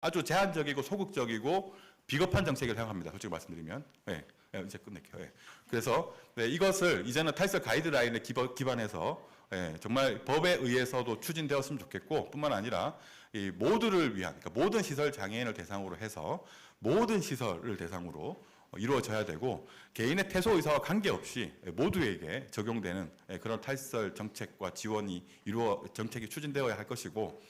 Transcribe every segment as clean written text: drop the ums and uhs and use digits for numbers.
아주 제한적이고 소극적이고 비겁한 정책을 생각합니다. 솔직히 말씀드리면. 네, 네, 이제 끝낼게요. 네. 그래서 네, 이것을 이제는 탈세 가이드라인에 기반해서 정말 법에 의해서도 추진되었으면 좋겠고 뿐만 아니라 이 모두를 위한 그러니까 모든 시설 장애인을 대상으로 해서 모든 시설을 대상으로 이루어져야 되고 개인의 퇴소 의사와 관계없이 모두에게 적용되는 그런 탈시설 정책과 지원이 정책이 추진되어야 할 것이고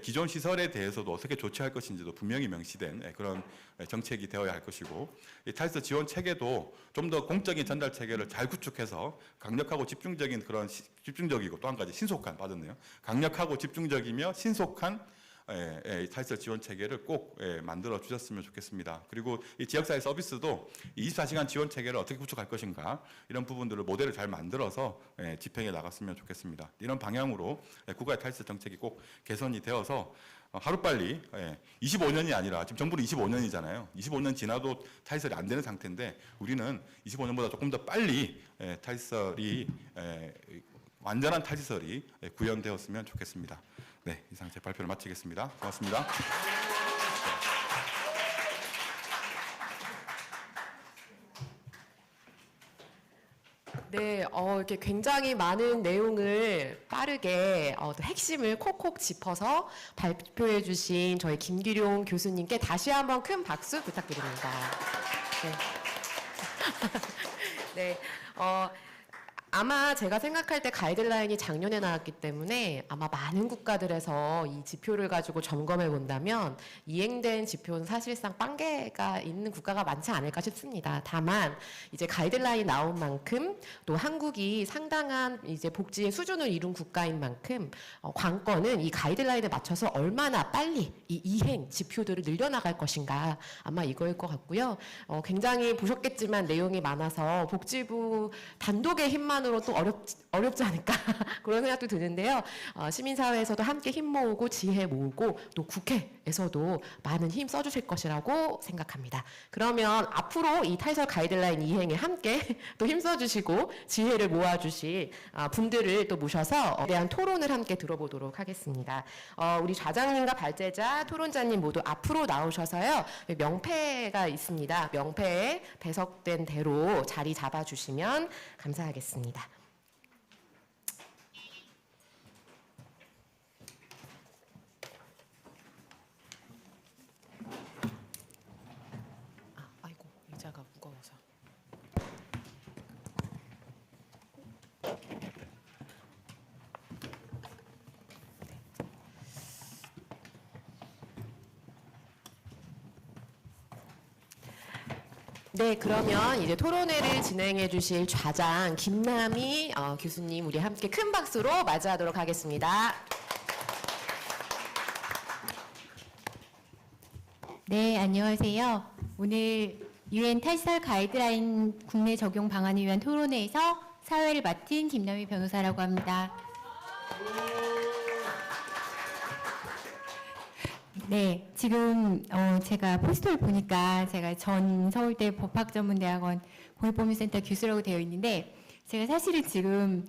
기존 시설에 대해서도 어떻게 조치할 것인지도 분명히 명시된 그런 정책이 되어야 할 것이고 이 탈시설 지원 체계도 좀 더 공적인 전달 체계를 잘 구축해서 강력하고 집중적인 그런 집중적이고 또 한 가지 신속한 받았네요. 강력하고 집중적이며 신속한 탈시설 지원 체계를 꼭 만들어 주셨으면 좋겠습니다. 그리고 이 지역사회 서비스도 24시간 지원 체계를 어떻게 구축할 것인가 이런 부분들을 모델을 잘 만들어서 집행해 나갔으면 좋겠습니다. 이런 방향으로 국가의 탈시설 정책이 꼭 개선이 되어서 하루빨리 25년이 아니라 지금 정부는 25년이잖아요. 25년 지나도 탈시설이 안 되는 상태인데 우리는 25년보다 조금 더 빨리 탈시설이 완전한 탈시설이 구현되었으면 좋겠습니다. 네, 이상 제 발표를 마치겠습니다. 고맙습니다. 네, 이렇게 굉장히 많은 내용을 빠르게 핵심을 콕콕 짚어서 발표해 주신 저희 김기룡 교수님께 다시 한번 큰 박수 부탁드립니다. 네. 네, 아마 제가 생각할 때 가이드라인이 작년에 나왔기 때문에 아마 많은 국가들에서 이 지표를 가지고 점검해 본다면 이행된 지표는 사실상 빵개가 있는 국가가 많지 않을까 싶습니다. 다만 이제 가이드라인이 나온 만큼 또 한국이 상당한 이제 복지의 수준을 이룬 국가인 만큼 관건은 이 가이드라인에 맞춰서 얼마나 빨리 이 이행 지표들을 늘려나갈 것인가 아마 이거일 것 같고요. 굉장히 보셨겠지만 내용이 많아서 복지부 단독의 힘만 으로 또 어렵지 않을까 그런 생각도 드는데요. 시민사회에서도 함께 힘 모으고 지혜 모으고 또 국회에서도 많은 힘 써주실 것이라고 생각합니다. 그러면 앞으로 이 탈시설 가이드라인 이행에 함께 또 힘 써주시고 지혜를 모아주실 분들을 또 모셔서 대한 토론을 함께 들어보도록 하겠습니다. 우리 좌장님과 발제자, 토론자님 모두 앞으로 나오셔서요. 명패가 있습니다. 명패에 배석된 대로 자리 잡아주시면 감사하겠습니다. 아이고 의자가 무거워서. 네, 그러면 이제 토론회를 진행해 주실 좌장 김남희 교수님 우리 함께 큰 박수로 맞이하도록 하겠습니다. 네, 안녕하세요. 오늘 UN 탈시설 가이드라인 국내 적용 방안을 위한 토론회에서 사회를 맡은 김남희 변호사라고 합니다. 네, 지금 제가 포스터를 보니까 제가 전 서울대 법학전문대학원 공익법률센터 교수라고 되어 있는데 제가 사실은 지금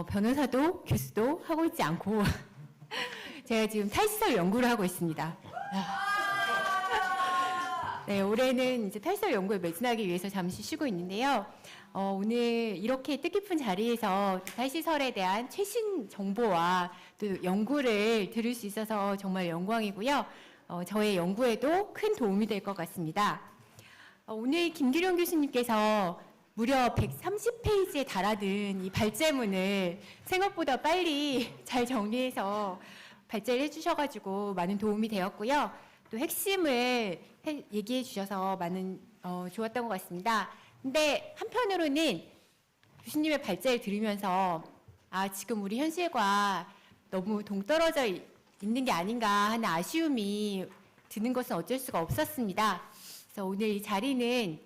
변호사도 교수도 하고 있지 않고 제가 지금 탈시설 연구를 하고 있습니다. 네, 올해는 이제 탈시설 연구에 매진하기 위해서 잠시 쉬고 있는데요. 오늘 이렇게 뜻깊은 자리에서 탈시설에 대한 최신 정보와 또 연구를 들을 수 있어서 정말 영광이고요. 저의 연구에도 큰 도움이 될 것 같습니다. 오늘 김기룡 교수님께서 무려 130페이지에 달하는 이 발제문을 생각보다 빨리 잘 정리해서 발제를 해주셔가지고 많은 도움이 되었고요. 또 핵심을 얘기해 주셔서 많은 좋았던 것 같습니다. 근데 한편으로는 교수님의 발제를 들으면서 지금 우리 현실과 너무 동떨어져 있는 게 아닌가 하는 아쉬움이 드는 것은 어쩔 수가 없었습니다. 그래서 오늘 이 자리는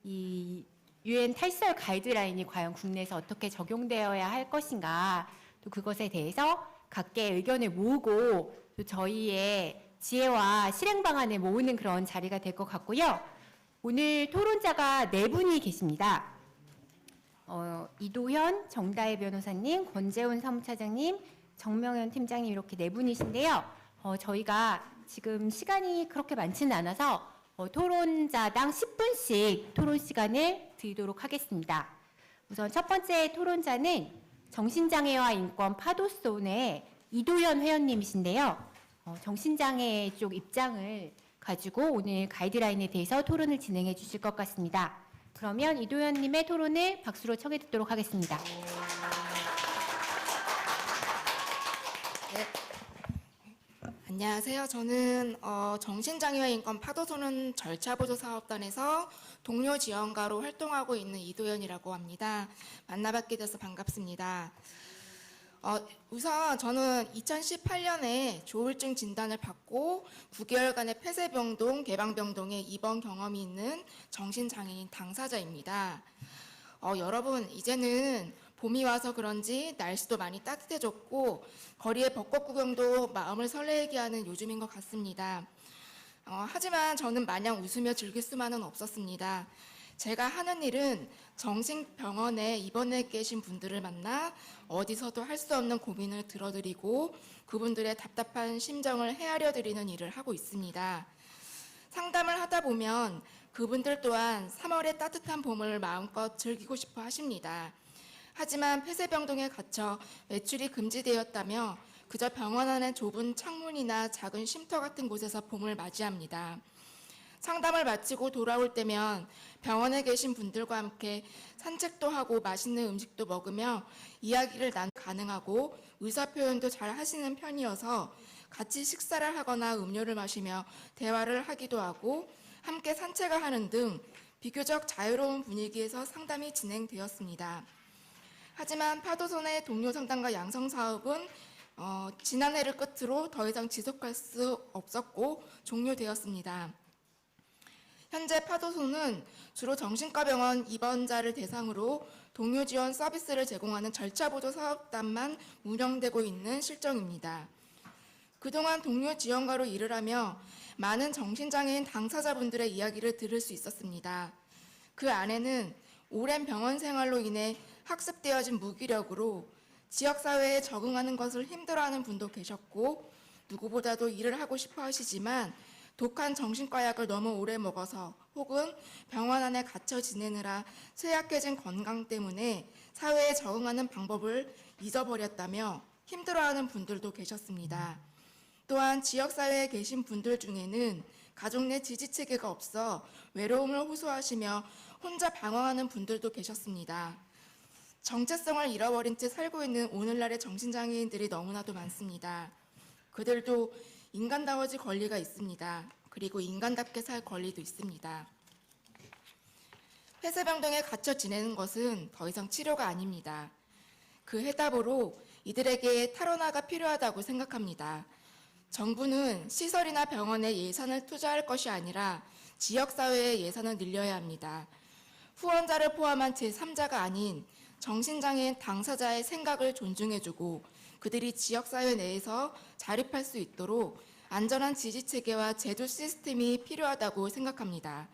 이 UN 탈시설 가이드라인이 과연 국내에서 어떻게 적용되어야 할 것인가 또 그것에 대해서 각계의 의견을 모으고 또 저희의 지혜와 실행 방안을 모으는 그런 자리가 될 것 같고요. 오늘 토론자가 4분이 계십니다. 이도현 정다혜 변호사님, 권재훈 사무차장님, 정명현 팀장님 이렇게 4분이신데요. 저희가 지금 시간이 그렇게 많지는 않아서 토론자당 10분씩 토론 시간을 드리도록 하겠습니다. 우선 첫 번째 토론자는 정신장애와 인권 파도손의 이도현 회원님이신데요. 정신장애 쪽 입장을 가지고 오늘 가이드라인에 대해서 토론을 진행해 주실 것 같습니다. 그러면 이도현님의 토론을 박수로 청해 듣도록 하겠습니다. 안녕하세요. 저는 정신장애와 인권 파도소는 절차보조 사업단에서 동료 지원가로 활동하고 있는 이도현이라고 합니다. 만나뵙게 돼서 반갑습니다. 우선 저는 2018년에 조울증 진단을 받고 9개월간의 폐쇄병동, 개방병동에 입원 경험이 있는 정신장애인 당사자입니다. 여러분, 이제는 봄이 와서 그런지 날씨도 많이 따뜻해졌고 거리의 벚꽃 구경도 마음을 설레게 하는 요즘인 것 같습니다. 하지만 저는 마냥 웃으며 즐길 수만은 없었습니다. 제가 하는 일은 정신병원에 입원해 계신 분들을 만나 어디서도 할 수 없는 고민을 들어드리고 그분들의 답답한 심정을 헤아려 드리는 일을 하고 있습니다. 상담을 하다 보면 그분들 또한 3월의 따뜻한 봄을 마음껏 즐기고 싶어 하십니다. 하지만 폐쇄병동에 갇혀 외출이 금지되었다며 그저 병원 안의 좁은 창문이나 작은 쉼터 같은 곳에서 봄을 맞이합니다. 상담을 마치고 돌아올 때면 병원에 계신 분들과 함께 산책도 하고 맛있는 음식도 먹으며 이야기를 가능하고 의사표현도 잘 하시는 편이어서 같이 식사를 하거나 음료를 마시며 대화를 하기도 하고 함께 산책을 하는 등 비교적 자유로운 분위기에서 상담이 진행되었습니다. 하지만 파도손의 동료 상담과 양성 사업은 지난해를 끝으로 더 이상 지속할 수 없었고 종료되었습니다. 현재 파도손은 주로 정신과 병원 입원자를 대상으로 동료 지원 서비스를 제공하는 절차보조 사업단만 운영되고 있는 실정입니다. 그동안 동료 지원가로 일을 하며 많은 정신장애인 당사자분들의 이야기를 들을 수 있었습니다. 그 안에는 오랜 병원 생활로 인해 학습되어진 무기력으로 지역사회에 적응하는 것을 힘들어하는 분도 계셨고 누구보다도 일을 하고 싶어 하시지만 독한 정신과 약을 너무 오래 먹어서 혹은 병원 안에 갇혀 지내느라 쇠약해진 건강 때문에 사회에 적응하는 방법을 잊어버렸다며 힘들어하는 분들도 계셨습니다. 또한 지역사회에 계신 분들 중에는 가족 내 지지체계가 없어 외로움을 호소하시며 혼자 방황하는 분들도 계셨습니다. 정체성을 잃어버린 채 살고 있는 오늘날의 정신장애인들이 너무나도 많습니다. 그들도 인간다워질 권리가 있습니다. 그리고 인간답게 살 권리도 있습니다. 폐쇄병동에 갇혀 지내는 것은 더 이상 치료가 아닙니다. 그 해답으로 이들에게 탈원화가 필요하다고 생각합니다. 정부는 시설이나 병원에 예산을 투자할 것이 아니라 지역사회에 예산을 늘려야 합니다. 후원자를 포함한 제3자가 아닌 정신장애인 당사자의 생각을 존중해주고 그들이 지역사회 내에서 자립할 수 있도록 안전한 지지체계와 제도 시스템이 필요하다고 생각합니다.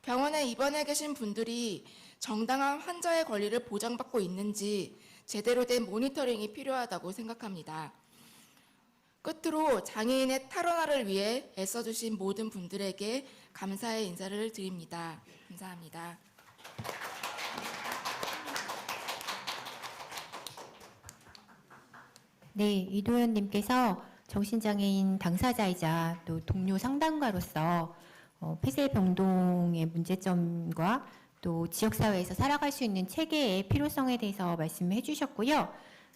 병원에 입원해 계신 분들이 정당한 환자의 권리를 보장받고 있는지 제대로 된 모니터링이 필요하다고 생각합니다. 끝으로 장애인의 탈원화를 위해 애써주신 모든 분들에게 감사의 인사를 드립니다. 감사합니다. 네, 이도현님께서 정신장애인 당사자이자 또 동료 상담가로서 폐쇄병동의 문제점과 또 지역사회에서 살아갈 수 있는 체계의 필요성에 대해서 말씀해 주셨고요.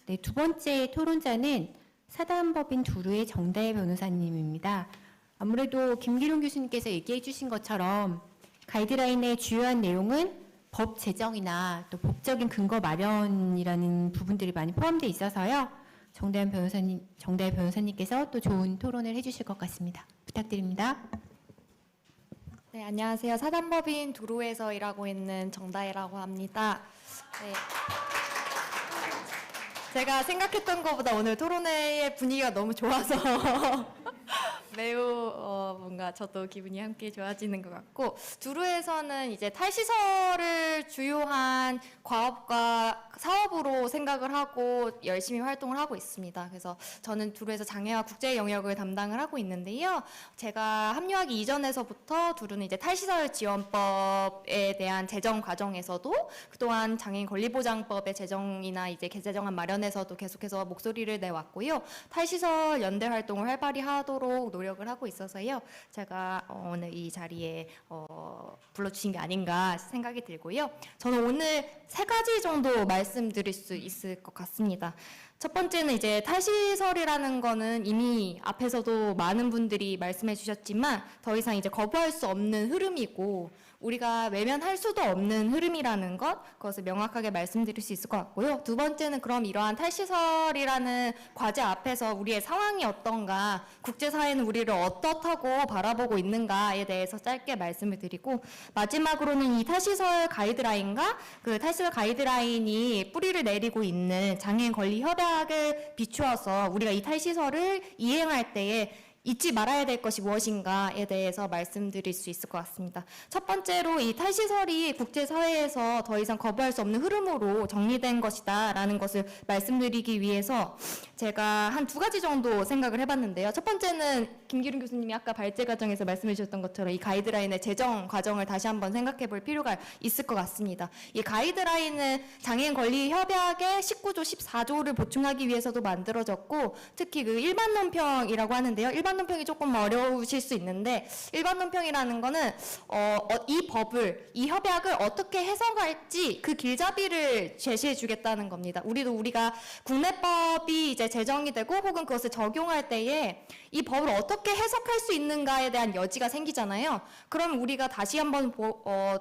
네, 두 번째 토론자는 사단법인 두루의 정다혜 변호사님입니다. 아무래도 김기룡 교수님께서 얘기해 주신 것처럼 가이드라인의 주요한 내용은 법 제정이나 또 법적인 근거 마련이라는 부분들이 많이 포함되어 있어서요. 정다혜 변호사님께서 또 좋은 토론을 해주실 것 같습니다. 부탁드립니다. 네, 안녕하세요. 사단법인 두루에서 일하고 있는 정다혜라고 합니다. 네. 제가 생각했던 것보다 오늘 토론회의 분위기가 너무 좋아서 매우 뭔가 저도 기분이 함께 좋아지는 것 같고, 두루에서는 이제 탈시설을 주요한 과업과 사업으로 생각을 하고 열심히 활동을 하고 있습니다. 그래서 저는 두루에서 장애와 국제 영역을 담당을 하고 있는데요. 제가 합류하기 이전에서부터 두루는 이제 탈시설 지원법에 대한 제정 과정에서도, 그동안 장애인 권리보장법의 제정이나 이제 개정안 마련에서도 계속해서 목소리를 내왔고요. 탈시설 연대 활동을 활발히 하도록 노력을 하고 있어서요. 제가 오늘 이 자리에 불러주신 게 아닌가 생각이 들고요. 저는 오늘 3가지 정도 말씀드릴 수 있을 것 같습니다. 첫 번째는 이제 탈시설이라는 거는 이미 앞에서도 많은 분들이 말씀해 주셨지만 더 이상 이제 거부할 수 없는 흐름이고, 우리가 외면할 수도 없는 흐름이라는 것, 그것을 명확하게 말씀드릴 수 있을 것 같고요. 두 번째는 그럼 이러한 탈시설이라는 과제 앞에서 우리의 상황이 어떤가, 국제사회는 우리를 어떻다고 바라보고 있는가에 대해서 짧게 말씀을 드리고, 마지막으로는 이 탈시설 가이드라인과 그 탈시설 가이드라인이 뿌리를 내리고 있는 장애인 권리 협약을 비추어서 우리가 이 탈시설을 이행할 때에 잊지 말아야 될 것이 무엇인가에 대해서 말씀드릴 수 있을 것 같습니다. 첫 번째로 이 탈시설이 국제사회에서 더 이상 거부할 수 없는 흐름으로 정리된 것이다라는 것을 말씀드리기 위해서 제가 한 2가지 정도 생각을 해봤는데요. 첫 번째는 김기륜 교수님이 아까 발제 과정에서 말씀해 주셨던 것처럼 이 가이드라인의 제정 과정을 다시 한번 생각해 볼 필요가 있을 것 같습니다. 이 가이드라인은 장애인 권리 협약의 19조, 14조를 보충하기 위해서도 만들어졌고, 특히 그 일반 논평이라고 하는데요. 일반 논평이 조금 어려우실 수 있는데, 일반 논평이라는 거는 이 법을, 이 협약을 어떻게 해석할지 그 길잡이를 제시해 주겠다는 겁니다. 우리가 국내법이 이제 제정이 되고 혹은 그것을 적용할 때에 이 법을 어떻게 해석할 수 있는가에 대한 여지가 생기잖아요. 그럼 우리가 다시 한번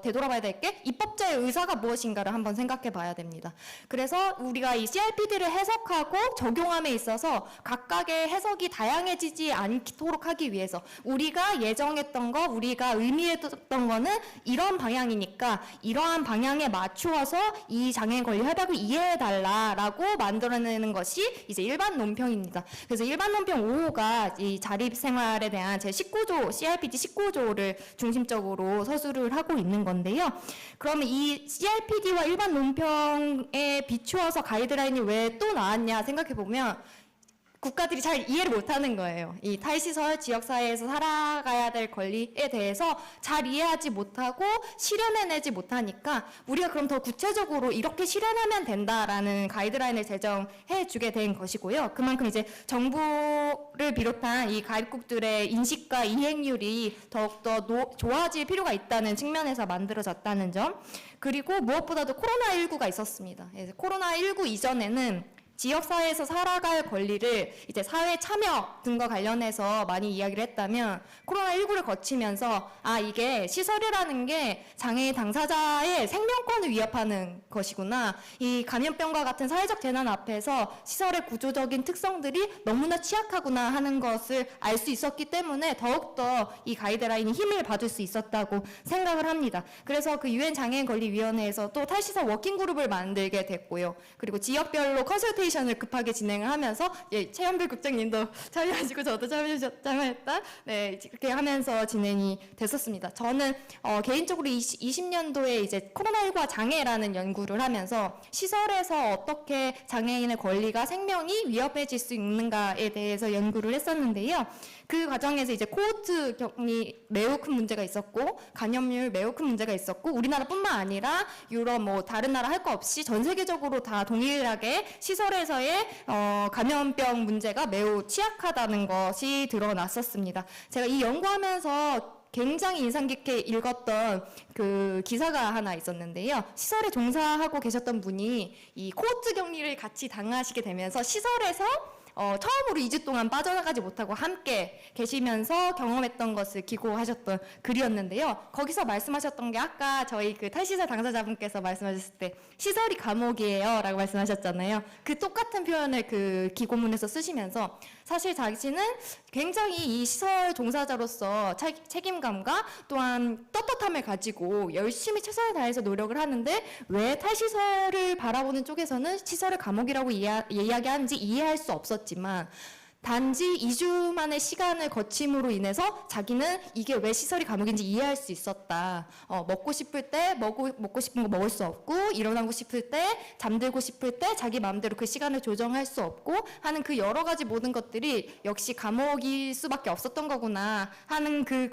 되돌아봐야 될 게 입법자의 의사가 무엇인가를 한번 생각해 봐야 됩니다. 그래서 우리가 이 CRPD를 해석하고 적용함에 있어서 각각의 해석이 다양해지지 않도록 하기 위해서 우리가 예정했던 거, 우리가 의미했던 거는 이런 방향이니까 이러한 방향에 맞추어서 이 장애인 권리 협약을 이해해 달라라고 만들어내는 것이 이제 일반 논평입니다. 그래서 일반 논평 5호가 이 자립생활에 대한 제 19조, CRPD 19조를 중심적으로 서술을 하고 있는 건데요. 그러면 이 CRPD와 일반 논평에 비추어서 가이드라인이 왜 또 나왔냐 생각해 보면 국가들이 잘 이해를 못하는 거예요. 이 탈시설 지역사회에서 살아가야 될 권리에 대해서 잘 이해하지 못하고 실현해내지 못하니까 우리가 그럼 더 구체적으로 이렇게 실현하면 된다라는 가이드라인을 제정해주게 된 것이고요. 그만큼 이제 정부를 비롯한 이 가입국들의 인식과 이행률이 더욱더 좋아질 필요가 있다는 측면에서 만들어졌다는 점, 그리고 무엇보다도 코로나19가 있었습니다. 코로나19 이전에는 지역사회에서 살아갈 권리를 이제 사회 참여 등과 관련해서 많이 이야기를 했다면, 코로나19를 거치면서 이게 시설이라는 게 장애인 당사자의 생명권을 위협하는 것이구나, 이 감염병과 같은 사회적 재난 앞에서 시설의 구조적인 특성들이 너무나 취약하구나 하는 것을 알 수 있었기 때문에 더욱더 이 가이드라인이 힘을 받을 수 있었다고 생각을 합니다. 그래서 그 유엔 장애인 권리위원회에서 또 탈시설 워킹그룹을 만들게 됐고요. 그리고 지역별로 컨설테이션을 급하게 진행을 하면서, 최현필 국장님도 참여하시고 저도 참여했다. 네, 이렇게 하면서 진행이 됐었습니다. 저는 개인적으로 20년도에 이제 코로나19와 장애라는 연구를 하면서 시설에서 어떻게 장애인의 권리가, 생명이 위협해질 수 있는가에 대해서 연구를 했었는데요. 그 과정에서 이제 코호트 격리 매우 큰 문제가 있었고, 감염률 매우 큰 문제가 있었고, 우리나라뿐만 아니라 유럽 다른 나라 할 거 없이 전 세계적으로 다 동일하게 시설에서의 감염병 문제가 매우 취약하다는 것이 드러났었습니다. 제가 이 연구하면서 굉장히 인상 깊게 읽었던 그 기사가 하나 있었는데요. 시설에 종사하고 계셨던 분이 이 코호트 격리를 같이 당하시게 되면서 시설에서 처음으로 2주 동안 빠져나가지 못하고 함께 계시면서 경험했던 것을 기고하셨던 글이었는데요. 거기서 말씀하셨던 게 아까 저희 그 탈시설 당사자분께서 말씀하셨을 때 시설이 감옥이에요 라고 말씀하셨잖아요. 그 똑같은 표현을 그 기고문에서 쓰시면서 사실 자신은 굉장히 이 시설 종사자로서 책임감과 또한 떳떳함을 가지고 열심히 최선을 다해서 노력을 하는데 왜 탈시설을 바라보는 쪽에서는 시설을 감옥이라고 이야기하는지 이해할 수 없었지만, 단지 2주만의 시간을 거침으로 인해서 자기는 이게 왜 시설이 감옥인지 이해할 수 있었다. 먹고 싶을 때 먹고 싶은 거 먹을 수 없고, 일어나고 싶을 때, 잠들고 싶을 때 자기 마음대로 그 시간을 조정할 수 없고 하는 그 여러 가지 모든 것들이 역시 감옥일 수밖에 없었던 거구나 하는 그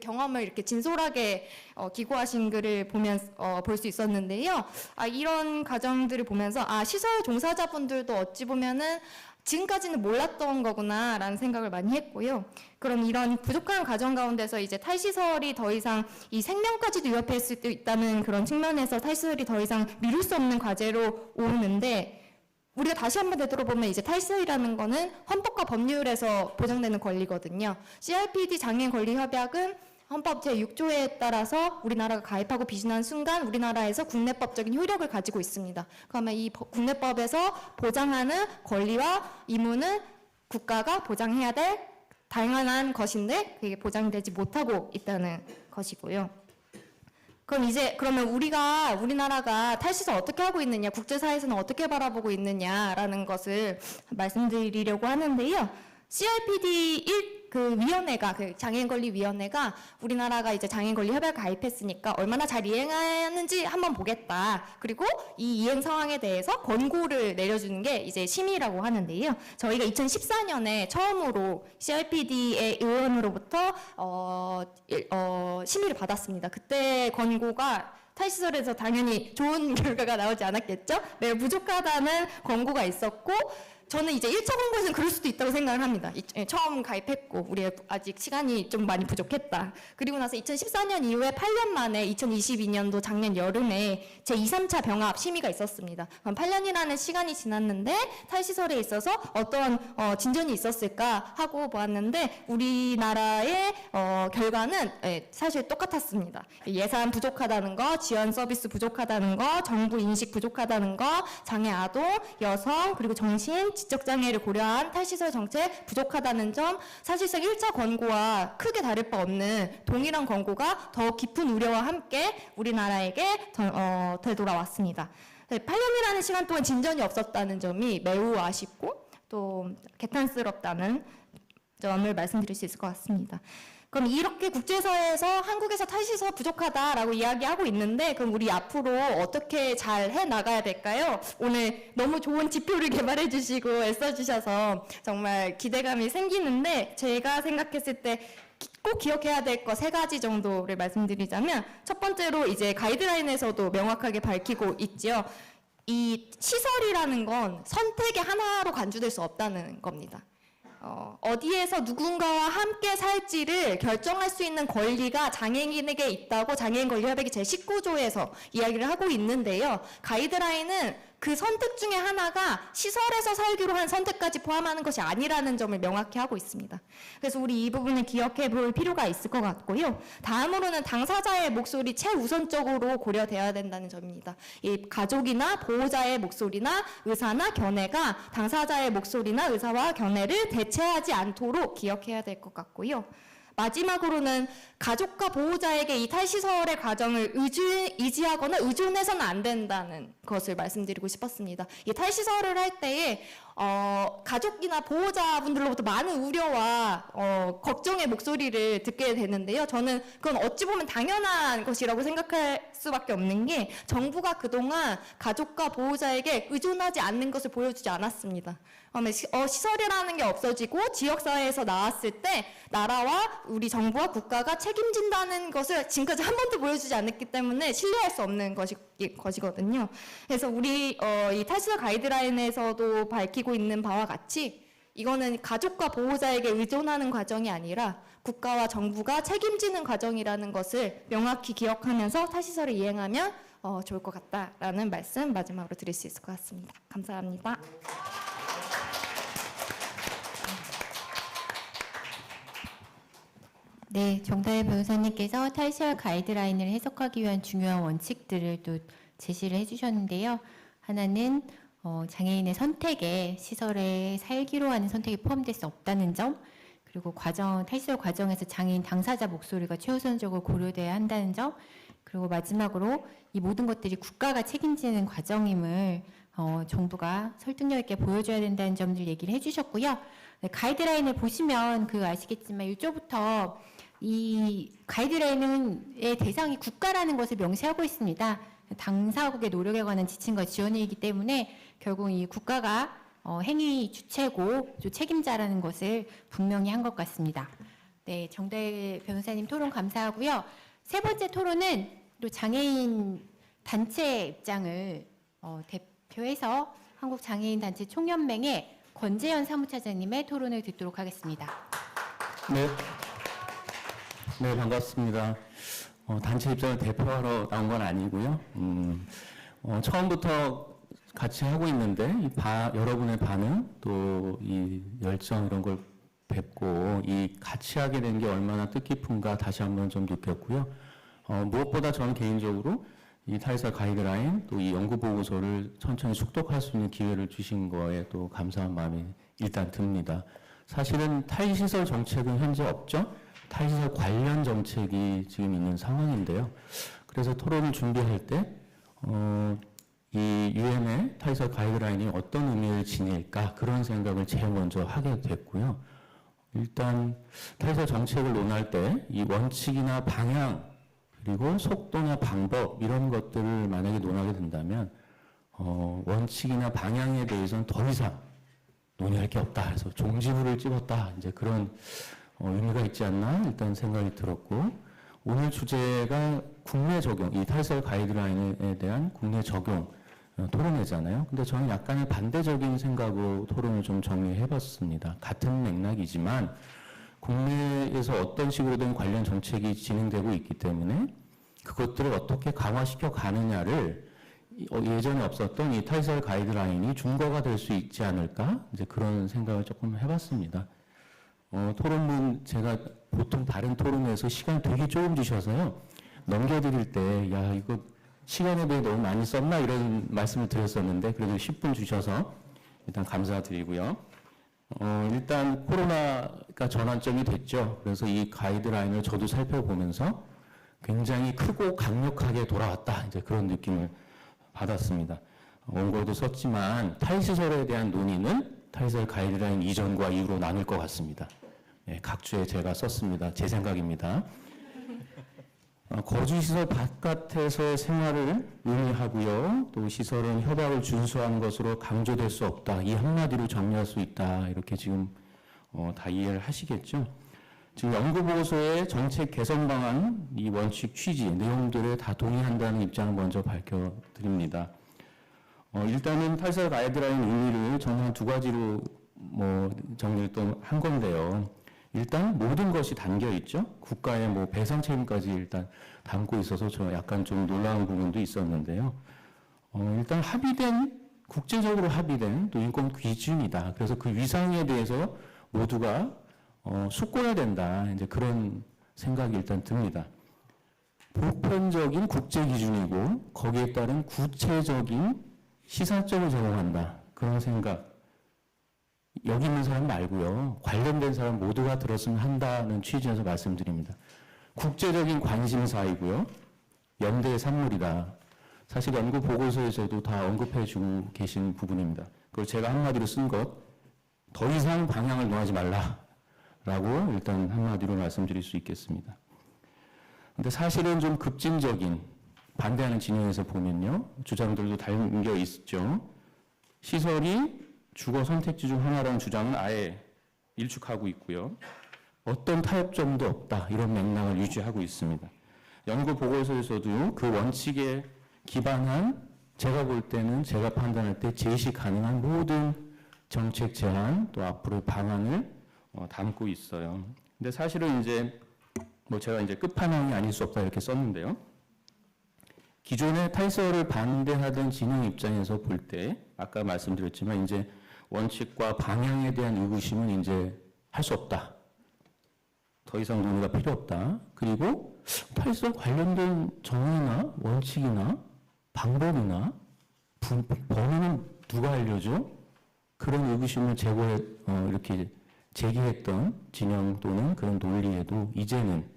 경험을 이렇게 진솔하게 기고하신 글을 보면 볼 수 있었는데요. 이런 과정들을 보면서 시설 종사자분들도 어찌 보면은 지금까지는 몰랐던 거구나라는 생각을 많이 했고요. 그럼 이런 부족한 과정 가운데서 이제 탈시설이 더 이상 이 생명까지도 위협할 수도 있다는 그런 측면에서 탈시설이 더 이상 미룰 수 없는 과제로 오는데, 우리가 다시 한번 되돌아보면 이제 탈시설이라는 거는 헌법과 법률에서 보장되는 권리거든요. CRPD 장애인 권리 협약은 헌법 제6조에 따라서 우리나라가 가입하고 비준한 순간 우리나라에서 국내법적인 효력을 가지고 있습니다. 그러면 이 국내법에서 보장하는 권리와 의무는 국가가 보장해야 될 당연한 것인데 그게 보장되지 못하고 있다는 것이고요. 그러면 우리나라가 탈시설 어떻게 하고 있느냐, 국제사회에서는 어떻게 바라보고 있느냐라는 것을 말씀드리려고 하는데요. CRPD 위원회가, 장애인권리위원회가 우리나라가 이제 장애인권리 협약을 가입했으니까 얼마나 잘 이행하는지 한번 보겠다. 그리고 이 이행 상황에 대해서 권고를 내려주는 게 이제 심의라고 하는데요. 저희가 2014년에 처음으로 CRPD의 의원으로부터 심의를 받았습니다. 그때 권고가 탈시설에서 당연히 좋은 결과가 나오지 않았겠죠? 매우 부족하다는 권고가 있었고, 저는 이제 1차 권고에서는 그럴 수도 있다고 생각을 합니다. 처음 가입했고 우리 아직 시간이 좀 많이 부족했다. 그리고 나서 2014년 이후에 8년 만에 2022년도 작년 여름에 제2, 3차 병합 심의가 있었습니다. 그럼 8년이라는 시간이 지났는데 탈시설에 있어서 어떤 진전이 있었을까 하고 보았는데 우리나라의 결과는 사실 똑같았습니다. 예산 부족하다는 거, 지원 서비스 부족하다는 거, 정부 인식 부족하다는 거, 장애 아동, 여성, 그리고 정신, 지적장애를 고려한 탈시설 정책 부족하다는 점, 사실상 1차 권고와 크게 다를 바 없는 동일한 권고가 더 깊은 우려와 함께 우리나라에게 되돌아왔습니다. 8년이라는 시간 동안 진전이 없었다는 점이 매우 아쉽고 또 개탄스럽다는 점을 말씀드릴 수 있을 것 같습니다. 그럼 이렇게 국제사회에서 한국에서 탈시설 부족하다라고 이야기하고 있는데, 그럼 우리 앞으로 어떻게 잘 해나가야 될까요? 오늘 너무 좋은 지표를 개발해 주시고 애써 주셔서 정말 기대감이 생기는데, 제가 생각했을 때 꼭 기억해야 될 거 3가지 정도를 말씀드리자면, 첫 번째로 이제 가이드라인에서도 명확하게 밝히고 있죠. 이 시설이라는 건 선택의 하나로 간주될 수 없다는 겁니다. 어디에서 누군가와 함께 살지를 결정할 수 있는 권리가 장애인에게 있다고 장애인 권리 협약이 제19조에서 이야기를 하고 있는데요. 가이드라인은 그 선택 중에 하나가 시설에서 살기로 한 선택까지 포함하는 것이 아니라는 점을 명확히 하고 있습니다. 그래서 우리 이 부분을 기억해 볼 필요가 있을 것 같고요. 다음으로는 당사자의 목소리 최우선적으로 고려되어야 된다는 점입니다. 이 가족이나 보호자의 목소리나 의사나 견해가 당사자의 목소리나 의사와 견해를 대체하지 않도록 기억해야 될 것 같고요. 마지막으로는 가족과 보호자에게 이 탈시설의 과정을 의지하거나 의존해서는 안 된다는 것을 말씀드리고 싶었습니다. 이 탈시설을 할 때에 가족이나 보호자분들로부터 많은 우려와 걱정의 목소리를 듣게 되는데요. 저는 그건 어찌 보면 당연한 것이라고 생각할 수밖에 없는 게, 정부가 그동안 가족과 보호자에게 의존하지 않는 것을 보여주지 않았습니다. 시설이라는 게 없어지고 지역사회에서 나왔을 때 나라와 우리 정부와 국가가 책임진다는 것을 지금까지 한 번도 보여주지 않았기 때문에 신뢰할 수 없는 것이거든요. 그래서 우리 이 탈시설 가이드라인에서도 밝히고 있는 바와 같이 이거는 가족과 보호자에게 의존하는 과정이 아니라 국가와 정부가 책임지는 과정이라는 것을 명확히 기억하면서 탈시설을 이행하면 좋을 것 같다라는 말씀 마지막으로 드릴 수 있을 것 같습니다. 감사합니다. 네, 정다혜 변호사님께서 탈시설 가이드라인을 해석하기 위한 중요한 원칙들을 또 제시를 해주셨는데요. 하나는 장애인의 선택에 시설에 살기로 하는 선택이 포함될 수 없다는 점, 그리고 탈시설 과정에서 장애인 당사자 목소리가 최우선적으로 고려돼야 한다는 점, 그리고 마지막으로 이 모든 것들이 국가가 책임지는 과정임을 정부가 설득력 있게 보여줘야 된다는 점들 얘기를 해주셨고요. 네, 가이드라인을 보시면 아시겠지만 1조부터 이 가이드라인의 대상이 국가라는 것을 명시하고 있습니다. 당사국의 노력에 관한 지침과 지원이기 때문에 결국 이 국가가 행위 주체고 책임자라는 것을 분명히 한 것 같습니다. 네, 정다혜 변호사님 토론 감사하고요. 세 번째 토론은 또 장애인 단체 입장을 대표해서 한국장애인단체 총연맹의 권재현 사무차장님의 토론을 듣도록 하겠습니다. 네, 반갑습니다. 단체 입장을 대표하러 나온 건 아니고요. 처음부터 같이 하고 있는데 여러분의 반응 또 이 열정 이런 걸 뵙고 이 같이 하게 된 게 얼마나 뜻깊은가 다시 한번 좀 느꼈고요. 무엇보다 저는 개인적으로 이 탈사 가이드라인 또 이 연구 보고서를 천천히 숙독할 수 있는 기회를 주신 거에 또 감사한 마음이 일단 듭니다. 사실은 탈시설 정책은 현재 없죠. 탈시설 관련 정책이 지금 있는 상황인데요. 그래서 토론을 준비할 때 이 유엔의 탈시설 가이드라인이 어떤 의미를 지닐까 그런 생각을 제일 먼저 하게 됐고요. 일단 탈시설 정책을 논할 때 이 원칙이나 방향 그리고 속도나 방법 이런 것들을 만약에 논하게 된다면 원칙이나 방향에 대해서는 더 이상 논의할 게 없다 해서 종지부를 찍었다 이제 그런 의미가 있지 않나 일단 생각이 들었고 오늘 주제가 국내 적용 이 탈시설 가이드라인에 대한 국내 적용 토론회잖아요. 근데 저는 약간의 반대적인 생각으로 토론을 좀 정리해봤습니다. 같은 맥락이지만 국내에서 어떤 식으로든 관련 정책이 진행되고 있기 때문에 그것들을 어떻게 강화시켜 가느냐를 예전에 없었던 이 탈시설 가이드라인이 중거가 될 수 있지 않을까 이제 그런 생각을 조금 해봤습니다. 토론문 제가 보통 다른 토론에서 시간 되게 조금 주셔서요 넘겨드릴 때 야 이거 시간에 대해 너무 많이 썼나 이런 말씀을 드렸었는데 그래도 10분 주셔서 일단 감사드리고요. 일단 코로나가 전환점이 됐죠. 그래서 이 가이드라인을 저도 살펴보면서 굉장히 크고 강력하게 돌아왔다. 이제 그런 느낌을 받았습니다. 원고에도 썼지만 탈시설에 대한 논의는 탈시설 가이드라인 이전과 이후로 나눌 것 같습니다. 네, 각 주에 제가 썼습니다. 제 생각입니다. 거주시설 바깥에서의 생활을 의미하고요. 또 시설은 협약을 준수하는 것으로 강조될 수 없다. 이 한마디로 정리할 수 있다. 이렇게 지금 다 이해를 하시겠죠. 지금 연구보고서의 정책 개선 방안, 이 원칙 취지, 내용들에 다 동의한다는 입장을 먼저 밝혀드립니다. 일단은 탈시설 가이드라인 의미를 저는 한 두 가지로 정리를 또 한 건데요. 일단 모든 것이 담겨 있죠. 국가의 배상 책임까지 일단 담고 있어서 저 약간 좀 놀라운 부분도 있었는데요. 일단 국제적으로 합의된 또 인권 기준이다. 그래서 그 위상에 대해서 모두가 숙고해야 된다. 이제 그런 생각이 일단 듭니다. 보편적인 국제 기준이고 거기에 따른 구체적인 시사점을 제공한다. 그런 생각. 여기 있는 사람 말고요. 관련된 사람 모두가 들었으면 한다는 취지에서 말씀드립니다. 국제적인 관심사이고요. 연대의 산물이다. 사실 연구 보고서에서도 다 언급해주고 계신 부분입니다. 그걸 제가 한마디로 쓴 것, 더 이상 방향을 논하지 말라라고 일단 한마디로 말씀드릴 수 있겠습니다. 근데 사실은 좀 급진적인 반대하는 진영에서 보면요. 주장들도 담겨 있죠. 시설이 주거 선택지 중 하나라는 주장은 아예 일축하고 있고요. 어떤 타협점도 없다. 이런 맥락을 유지하고 있습니다. 연구 보고서에서도 그 원칙에 기반한 제가 볼 때는 제가 판단할 때 제시 가능한 모든 정책 제안 또 앞으로의 방안을 담고 있어요. 근데 사실은 이제 제가 이제 끝판왕이 아닐 수 없다 이렇게 썼는데요. 기존의 탈시설을 반대하던 진영 입장에서 볼 때 아까 말씀드렸지만 이제 원칙과 방향에 대한 의구심은 이제 할 수 없다. 더 이상 논의가 필요 없다. 그리고 탈시설 관련된 정의나 원칙이나 방법이나 범위는 누가 알려줘? 그런 의구심을 이렇게 제기했던 진영 또는 그런 논리에도 이제는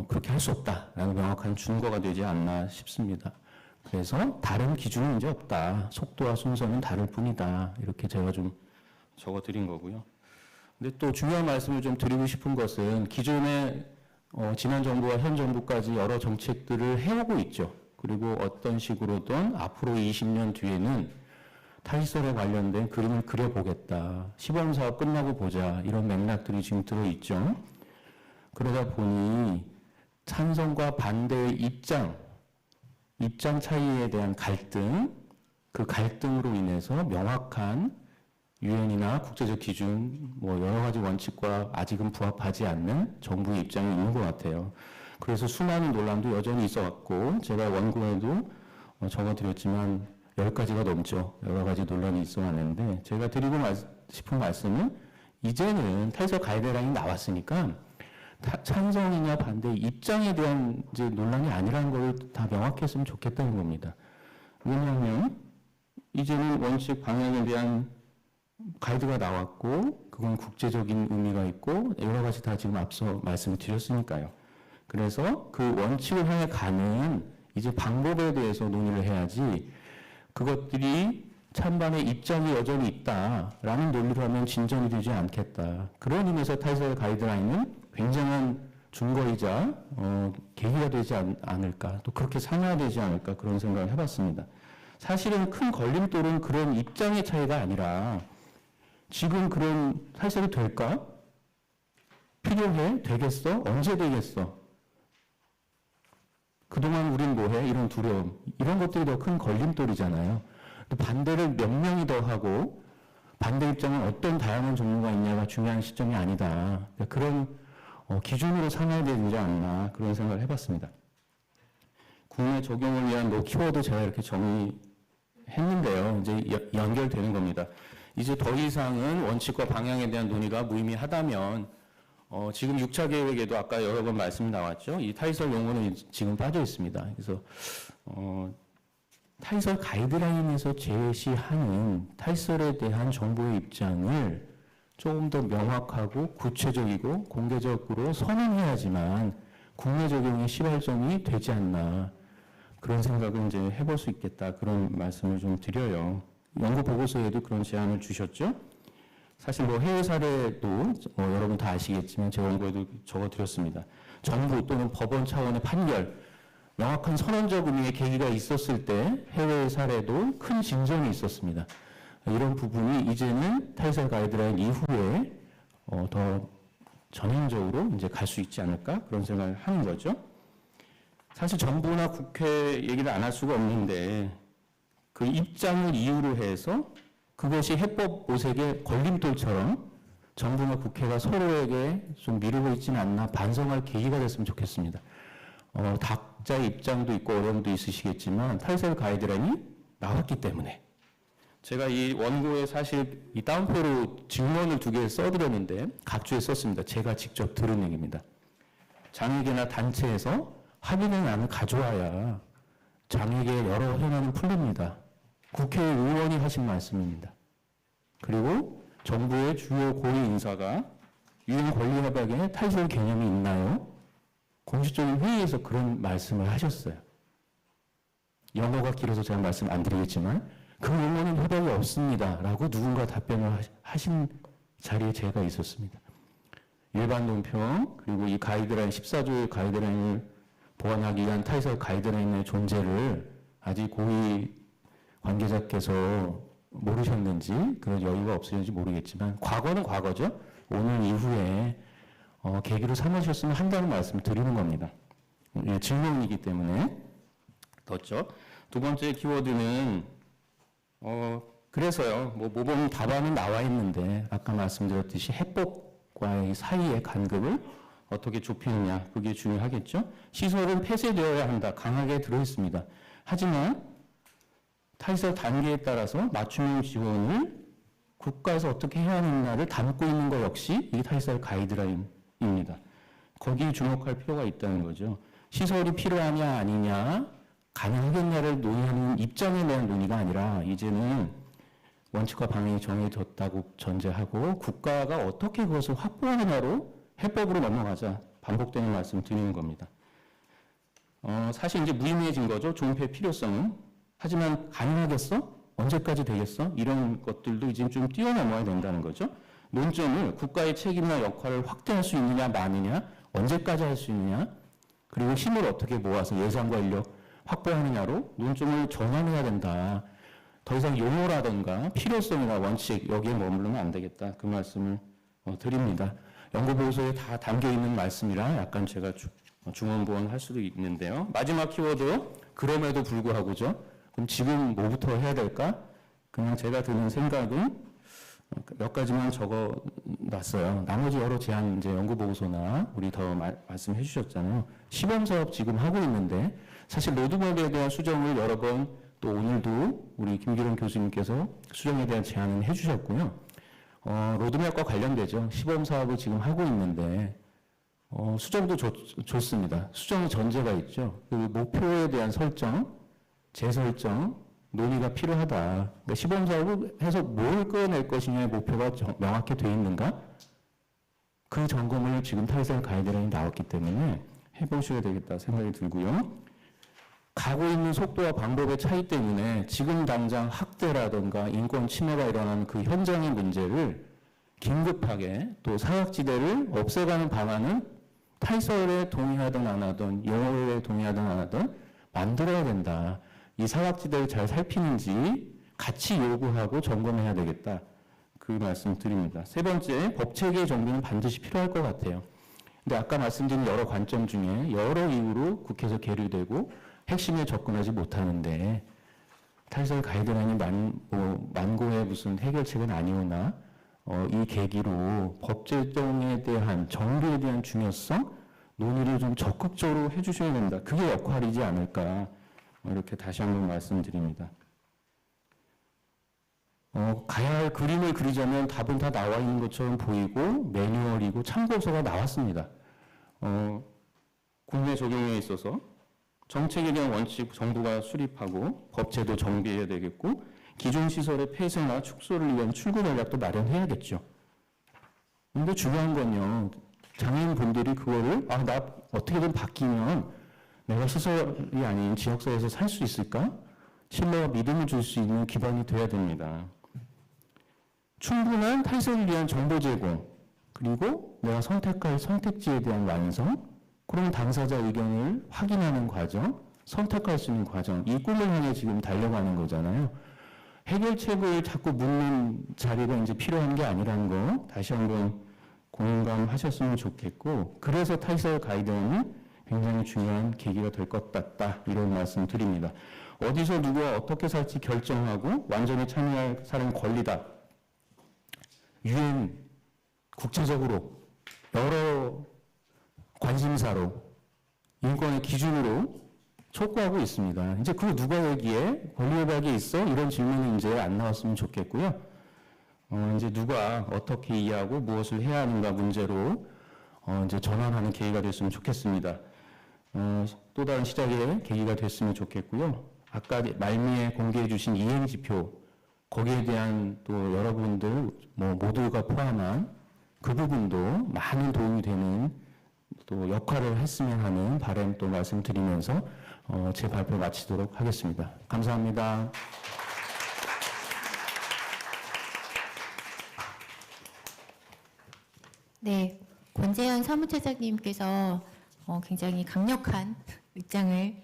그렇게 할 수 없다라는 명확한 준거가 되지 않나 싶습니다. 그래서 다른 기준은 이제 없다. 속도와 순서는 다를 뿐이다. 이렇게 제가 좀 적어드린 거고요. 근데 또 중요한 말씀을 좀 드리고 싶은 것은 기존에 지난 정부와 현 정부까지 여러 정책들을 해오고 있죠. 그리고 어떤 식으로든 앞으로 20년 뒤에는 탈시설에 관련된 그림을 그려보겠다. 시범사업 끝나고 보자. 이런 맥락들이 지금 들어있죠. 그러다 보니 찬성과 반대의 입장 차이에 대한 갈등, 그 갈등으로 인해서 명확한 유엔이나 국제적 기준, 여러 가지 원칙과 아직은 부합하지 않는 정부의 입장이 있는 것 같아요. 그래서 수많은 논란도 여전히 있어왔고, 제가 원고에도 적어드렸지만 10가지가 넘죠. 여러 가지 논란이 있어왔는데, 제가 드리고 싶은 말씀은 이제는 탈시설 가이드라인이 나왔으니까 찬성이냐 반대 입장에 대한 이제 논란이 아니라는 걸 다 명확했으면 좋겠다는 겁니다. 왜냐하면 이제는 원칙 방향에 대한 가이드가 나왔고 그건 국제적인 의미가 있고 여러 가지 다 지금 앞서 말씀을 드렸으니까요. 그래서 그 원칙을 향해 가는 이제 방법에 대해서 논의를 해야지 그것들이 찬반의 입장이 여전히 있다라는 논리로 하면 진전이 되지 않겠다. 그런 의미에서 탈시설 가이드라인은 굉장한 증거이자 계기가 되지 않을까, 또 그렇게 삼아야 되지 않을까 그런 생각을 해봤습니다. 사실은 큰 걸림돌은 그런 입장의 차이가 아니라 지금 그런 탈시설이 될까? 필요해? 되겠어? 언제 되겠어? 그동안 우린 뭐해? 이런 두려움, 이런 것들이 더 큰 걸림돌이잖아요. 또 반대를 몇 명이 더 하고 반대 입장은 어떤 다양한 종류가 있냐가 중요한 시점이 아니다. 그런 기준으로 삼아야 되지 않나 그런 생각을 해봤습니다. 국내 적용을 위한 키워드 제가 이렇게 정의했는데요. 이제 연결되는 겁니다. 이제 더 이상은 원칙과 방향에 대한 논의가 무의미하다면 지금 6차 계획에도 아까 여러 번 말씀이 나왔죠. 이 탈시설 용어는 지금 빠져 있습니다. 그래서 탈시설 가이드라인에서 제시하는 탈시설에 대한 정부의 입장을 조금 더 명확하고 구체적이고 공개적으로 선언해야지만 국내 적용의 시발점이 되지 않나 그런 생각을 이제 해볼 수 있겠다 그런 말씀을 좀 드려요. 연구 보고서에도 그런 제안을 주셨죠. 사실 해외 사례도 여러분 다 아시겠지만 제 원고에도 적어드렸습니다. 정부 또는 법원 차원의 판결, 명확한 선언적 의미의 계기가 있었을 때 해외 사례도 큰 진전이 있었습니다. 이런 부분이 이제는 탈시설 가이드라인 이후에 더 전향적으로 이제 갈 수 있지 않을까 그런 생각을 하는 거죠. 사실 정부나 국회 얘기를 안 할 수가 없는데 그 입장을 이유로 해서 그것이 해법 오색의 걸림돌처럼 정부나 국회가 서로에게 좀 미루고 있지는 않나 반성할 계기가 됐으면 좋겠습니다. 각자의 입장도 있고 어려움도 있으시겠지만 탈시설 가이드라인이 나왔기 때문에 제가 이 원고에 사실 이 다운표로 증언을 2개 써드렸는데 각주에 썼습니다. 제가 직접 들은 얘기입니다. 장애계나 단체에서 합의문안을 가져와야 장애계의 여러 현안은 풀립니다. 국회의원이 하신 말씀입니다. 그리고 정부의 주요 고위 인사가 유엔 권리협약에 탈시설 개념이 있나요? 공식적인 회의에서 그런 말씀을 하셨어요. 영어가 길어서 제가 말씀 안 드리겠지만 그 용어는 협약이 없습니다. 라고 누군가 답변을 하신 자리에 제가 있었습니다. 일반 논평 그리고 이 가이드라인 14조의 가이드라인을 보완하기 위한 탈시설 가이드라인의 존재를 아직 고위 관계자께서 모르셨는지 그런 여유가 없으셨는지 모르겠지만 과거는 과거죠. 오늘 이후에 계기로 삼으셨으면 한다는 말씀을 드리는 겁니다. 예, 질문이기 때문에 떴죠. 두 번째 키워드는 그래서요. 모범 답안은 나와 있는데 아까 말씀드렸듯이 해법과의 사이의 간극을 어떻게 좁히느냐 그게 중요하겠죠. 시설은 폐쇄되어야 한다. 강하게 들어있습니다. 하지만 탈시설 단계에 따라서 맞춤형 지원을 국가에서 어떻게 해야 하는가를 담고 있는 것 역시 이 탈시설 가이드라인입니다. 거기에 주목할 필요가 있다는 거죠. 시설이 필요하냐 아니냐 가능하겠냐를 논의하는 입장에 대한 논의가 아니라 이제는 원칙과 방향이 정해졌다고 전제하고 국가가 어떻게 그것을 확보하느냐로 해법으로 넘어가자 반복되는 말씀을 드리는 겁니다. 사실 이제 무의미해진 거죠. 종폐의 필요성은. 하지만 가능하겠어? 언제까지 되겠어? 이런 것들도 이제 좀 뛰어넘어야 된다는 거죠. 논점을 국가의 책임과 역할을 확대할 수 있느냐 마느냐, 언제까지 할 수 있느냐, 그리고 힘을 어떻게 모아서 예산과 인력 확보하느냐로 논점을 전환해야 된다. 더 이상 용어라든가 필요성이나 원칙 여기에 머무르면 안 되겠다. 그 말씀을 드립니다. 연구보고서에 다 담겨있는 말씀이라 약간 제가 중언부언할 수도 있는데요. 마지막 키워드, 그럼에도 불구하고죠. 그럼 지금 뭐부터 해야 될까? 그냥 제가 드는 생각은 몇 가지만 적어놨어요. 나머지 여러 제안 이제 연구보고서나 우리 더 말씀해 주셨잖아요. 시범사업 지금 하고 있는데 사실 로드맵에 대한 수정을 여러 번 또 오늘도 우리 김기룡 교수님께서 수정에 대한 제안을 해주셨고요. 로드맵과 관련되죠. 시범사업을 지금 하고 있는데 수정도 좋습니다. 수정 전제가 있죠. 그 목표에 대한 설정, 재설정, 논의가 필요하다. 그러니까 시범사업을 해서 뭘 끌어낼 것이냐의 목표가 명확히 되어 있는가? 그 점검을 지금 탈선 가이드라인이 나왔기 때문에 해보셔야 되겠다 생각이 들고요. 가고 있는 속도와 방법의 차이 때문에 지금 당장 학대라든가 인권 침해가 일어나는 그 현장의 문제를 긴급하게 또 사각지대를 없애가는 방안은 탈설에 동의하든 안 하든 용어에 동의하든 안 하든 만들어야 된다. 이 사각지대를 잘 살피는지 같이 요구하고 점검해야 되겠다. 그 말씀 드립니다. 세 번째, 법체계 정비는 반드시 필요할 것 같아요. 근데 아까 말씀드린 여러 관점 중에 여러 이유로 국회에서 계류되고 핵심에 접근하지 못하는데 탈설 가이드라인이 만고의 무슨 해결책은 아니오나 이 계기로 법 제정에 대한 정비에 대한 중요성 논의를 좀 적극적으로 해주셔야 된다. 그게 역할이지 않을까 이렇게 다시 한번 말씀드립니다. 가야 할 그림을 그리자면 답은 다 나와 있는 것처럼 보이고 매뉴얼이고 참고서가 나왔습니다. 국내 적용에 있어서 정책에 대한 원칙 정부가 수립하고 법제도 정비해야 되겠고 기존 시설의 폐쇄나 축소를 위한 출구 전략도 마련해야겠죠. 근데 중요한 건요. 장애인분들이 그거를 나 어떻게든 바뀌면 내가 시설이 아닌 지역사회에서 살 수 있을까? 신뢰와 믿음을 줄 수 있는 기반이 돼야 됩니다. 충분한 탈선을 위한 정보 제공, 그리고 내가 선택할 선택지에 대한 완성, 그런 당사자 의견을 확인하는 과정, 선택할 수 있는 과정, 이 꿈을 향해 지금 달려가는 거잖아요. 해결책을 자꾸 묻는 자리가 이제 필요한 게 아니라는 거 다시 한번 공감하셨으면 좋겠고, 그래서 탈설 가이드는 굉장히 중요한 계기가 될 것 같다, 이런 말씀 드립니다. 어디서 누구와 어떻게 살지 결정하고 완전히 참여할 사람 권리다. UN 국제적으로 여러 관심사로 인권의 기준으로 촉구하고 있습니다. 이제 그 누가 여기에 권리협약이 있어? 이런 질문이 이제 안 나왔으면 좋겠고요. 이제 누가 어떻게 이해하고 무엇을 해야 하는가 문제로 이제 전환하는 계기가 됐으면 좋겠습니다. 또 다른 시작의 계기가 됐으면 좋겠고요. 아까 말미에 공개해 주신 이행 지표, 거기에 대한 또 여러분들 모두가 포함한 그 부분도 많은 도움이 되는 또 역할을 했으면 하는 바람 또 말씀드리면서 제 발표 마치도록 하겠습니다. 감사합니다. 네, 권재현 사무처장님께서 굉장히 강력한 입장을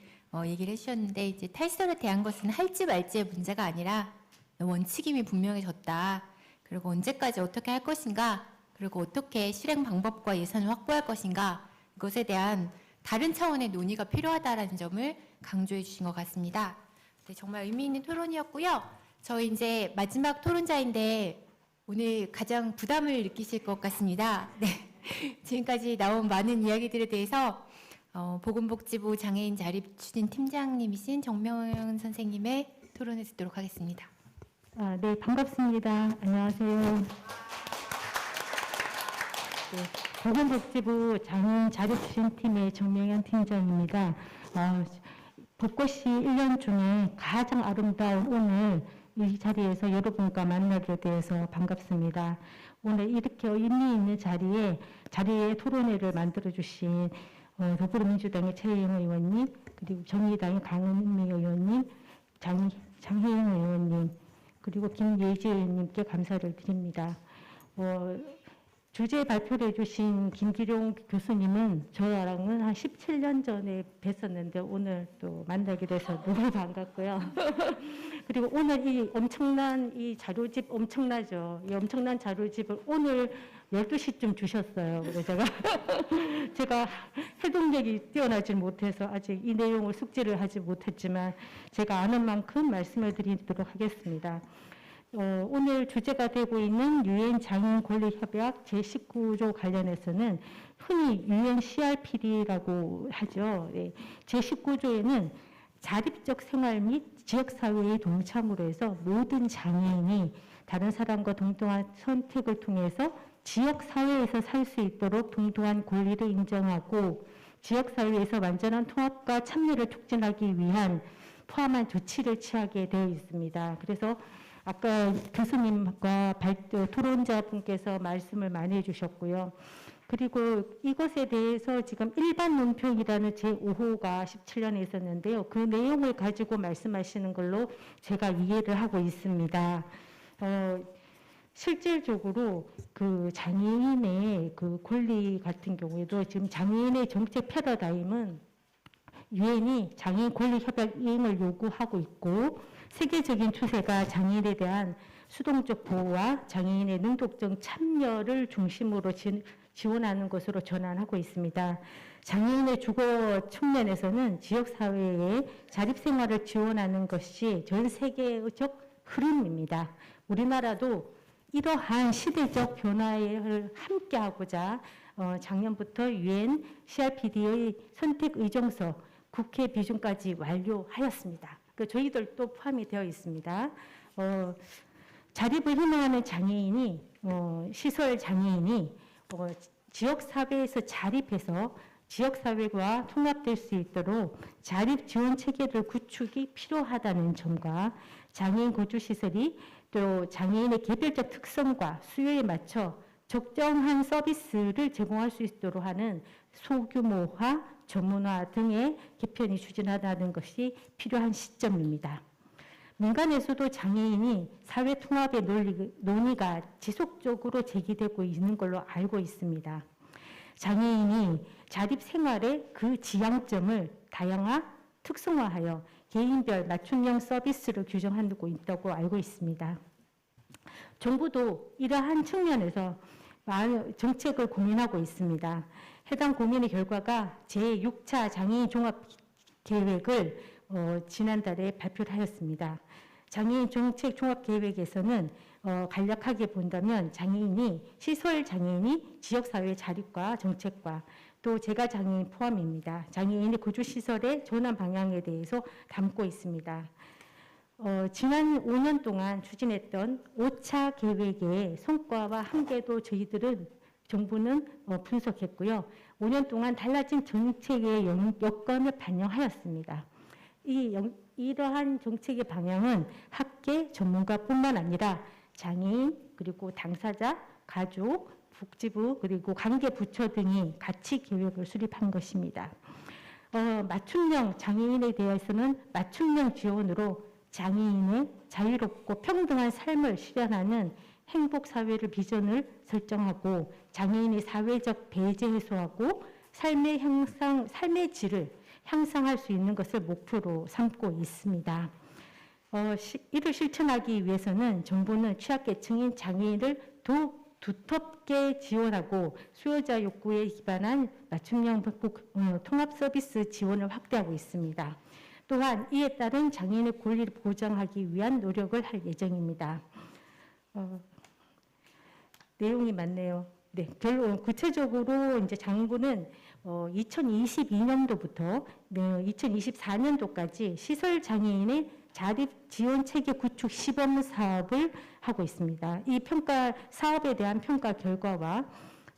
얘기를 해주셨는데, 이제 탈설에 대한 것은 할지 말지의 문제가 아니라 원칙임이 분명해졌다. 그리고 언제까지 어떻게 할 것인가, 그리고 어떻게 실행 방법과 예산을 확보할 것인가, 이것에 대한 다른 차원의 논의가 필요하다라는 점을 강조해 주신 것 같습니다. 네, 정말 의미 있는 토론이었고요. 저희 이제 마지막 토론자인데 오늘 가장 부담을 느끼실 것 같습니다. 네, 지금까지 나온 많은 이야기들에 대해서 보건복지부 장애인 자립추진 팀장님이신 정명현 선생님의 토론을 듣도록 하겠습니다. 네, 반갑습니다. 안녕하세요. 네, 보건복지부 장애인 자립추진팀의 정명현 팀장입니다. 벚꽃이 1년 중에 가장 아름다운 오늘 이 자리에서 여러분과 만나게 되어서 반갑습니다. 오늘 이렇게 의미 있는 자리에 토론회를 만들어주신 더불어민주당의 최혜영 의원님, 그리고 정의당의 강은미 의원님, 장혜영 의원님, 그리고 김예지 의원님께 감사를 드립니다. 주제 발표를 해주신 김기룡 교수님은 저랑은 한 17년 전에 뵀었는데 오늘 또 만나게 돼서 너무 반갑고요. 그리고 오늘 이 엄청난 이 자료집 엄청나죠. 이 엄청난 자료집을 오늘 12시쯤 주셨어요. 그래서 제가 해동력이 뛰어나지 못해서 아직 이 내용을 숙지를 하지 못했지만 제가 아는 만큼 말씀을 드리도록 하겠습니다. 오늘 주제가 되고 있는 유엔 장애인 권리 협약 제19조 관련해서는 흔히 유엔 CRPD라고 하죠. 네. 제19조에는 자립적 생활 및 지역사회의 동참으로 해서 모든 장애인이 다른 사람과 동등한 선택을 통해서 지역사회에서 살 수 있도록 동등한 권리를 인정하고 지역사회에서 완전한 통합과 참여를 촉진하기 위한 포함한 조치를 취하게 되어 있습니다. 그래서 아까 교수님과 토론자분께서 말씀을 많이 해주셨고요. 그리고 이것에 대해서 지금 일반 논평이라는 제5호가 17년에 있었는데요. 그 내용을 가지고 말씀하시는 걸로 제가 이해를 하고 있습니다. 실질적으로 그 장애인의 그 권리 같은 경우에도 지금 장애인의 정책 패러다임은 유엔이 장애인 권리 협약 이행을 요구하고 있고 세계적인 추세가 장애인에 대한 수동적 보호와 장애인의 능동적 참여를 중심으로 지원하는 것으로 전환하고 있습니다. 장애인의 주거 측면에서는 지역사회의 자립생활을 지원하는 것이 전 세계적 흐름입니다. 우리나라도 이러한 시대적 변화를 함께하고자 작년부터 유엔 CRPD의 선택 의정서 국회 비준까지 완료하였습니다. 저희들도 포함이 되어 있습니다. 자립을 희망하는 장애인이 시설 장애인이 지역사회에서 자립해서 지역사회와 통합될 수 있도록 자립 지원 체계를 구축이 필요하다는 점과 장애인 거주시설이 또 장애인의 개별적 특성과 수요에 맞춰 적정한 서비스를 제공할 수 있도록 하는 소규모화, 전문화 등의 개편이 추진하다는 것이 필요한 시점입니다. 민간에서도 장애인이 사회 통합의 논의가 지속적으로 제기되고 있는 걸로 알고 있습니다. 장애인이 자립 생활의 그 지향점을 다양화, 특성화하여 개인별 맞춤형 서비스를 규정하고 있다고 알고 있습니다. 정부도 이러한 측면에서 많은 정책을 고민하고 있습니다. 해당 고민의 결과가 제6차 장애인 종합계획을 지난달에 발표를 하였습니다. 장애인 정책 종합계획에서는 간략하게 본다면 장애인이 시설 장애인이 지역사회 자립과 정책과 또 재가 장애인 포함입니다. 장애인의 거주시설의 전환 방향에 대해서 담고 있습니다. 지난 5년 동안 추진했던 5차 계획의 성과와 한계도 정부는 분석했고요. 5년 동안 달라진 정책의 여건을 반영하였습니다. 이러한 정책의 방향은 학계 전문가뿐만 아니라 장애인 그리고 당사자, 가족, 복지부 그리고 관계 부처 등이 같이 계획을 수립한 것입니다. 맞춤형 장애인에 대해서는 맞춤형 지원으로 장애인의 자유롭고 평등한 삶을 실현하는 행복사회를 비전을 설정하고 장애인의 사회적 배제 해소하고 삶의 질을 향상할 수 있는 것을 목표로 삼고 있습니다. 이를 실천하기 위해서는 정부는 취약계층인 장애인을 더욱 두텁게 지원하고 수요자 욕구에 기반한 맞춤형 통합 서비스 지원을 확대하고 있습니다. 또한 이에 따른 장애인의 권리를 보장하기 위한 노력을 할 예정입니다. 내용이 많네요. 네, 구체적으로 이제 장부는 2022년도부터 2024년도까지 시설 장애인의 자립 지원 체계 구축 시범 사업을 하고 있습니다. 이 평가 사업에 대한 평가 결과와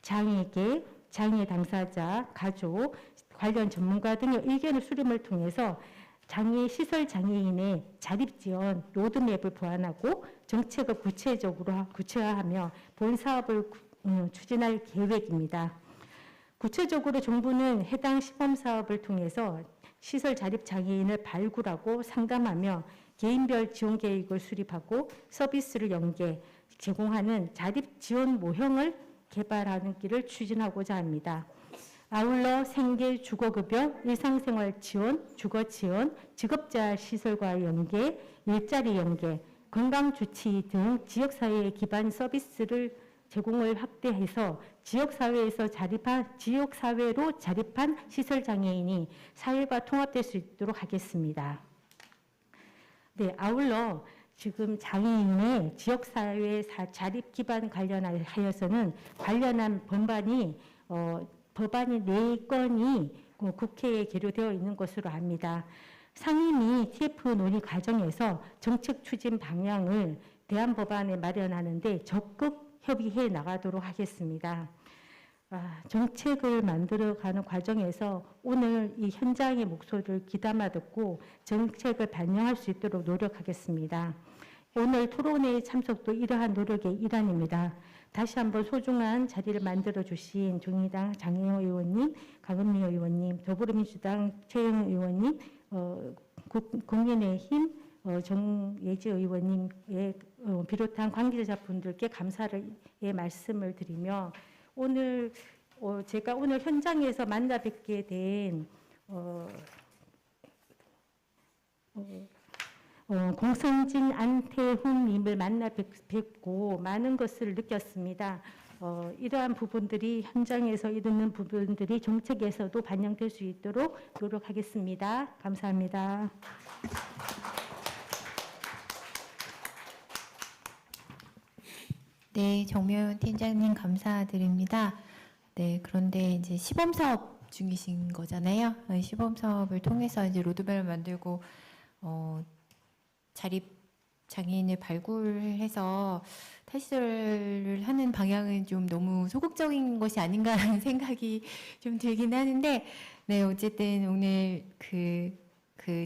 장애계, 장애 당사자, 가족, 관련 전문가 등의 의견을 수렴을 통해서 장애 시설 장애인의 자립 지원 로드맵을 보완하고 정책을 구체화하며 본 사업을 추진할 계획입니다. 구체적으로 정부는 해당 시범 사업을 통해서 시설 자립 장애인을 발굴하고 상담하며 개인별 지원 계획을 수립하고 서비스를 연계 제공하는 자립 지원 모형을 개발하는 길을 추진하고자 합니다. 아울러 생계 주거급여, 일상생활 지원, 주거 지원, 직업재활 시설과 연계, 일자리 연계, 건강주치 등 지역사회 기반 서비스를 제공을 확대해서 지역사회로 자립한 시설장애인이 사회와 통합될 수 있도록 하겠습니다. 네, 아울러 지금 장애인의 지역사회 자립 기반 관련하여서는 관련한 법안이 4건이 국회에 계류되어 있는 것으로 압니다. 상임위 TF 논의 과정에서 정책 추진 방향을 대안 법안에 마련하는데 적극 협의해 나가도록 하겠습니다. 정책을 만들어가는 과정에서 오늘 이 현장의 목소리를 귀담아 듣고 정책을 반영할 수 있도록 노력하겠습니다. 오늘 토론회의 참석도 이러한 노력의 일환입니다. 다시 한번 소중한 자리를 만들어 주신 정의당 장혜영 의원님, 강은미 의원님, 더불어민주당 최영 의원님, 국민의힘 정예지 의원님에 비롯한 관계자분들께 감사의 말씀을 드리며 오늘 제가 오늘 현장에서 만나 뵙게 된 공성진 안태훈님을 만나 뵙고 많은 것을 느꼈습니다. 이러한 부분들이 현장에서 이루는 부분들이 정책에서도 반영될 수 있도록 노력하겠습니다. 감사합니다. 네, 정명훈 팀장님 감사드립니다. 네, 그런데 이제 시범 사업 중이신 거잖아요. 시범 사업을 통해서 이제 로드맵을 만들고 자립 장애인을 발굴해서 탈시설을 하는 방향은 좀 너무 소극적인 것이 아닌가라는 생각이 좀 들긴 하는데, 네, 어쨌든 오늘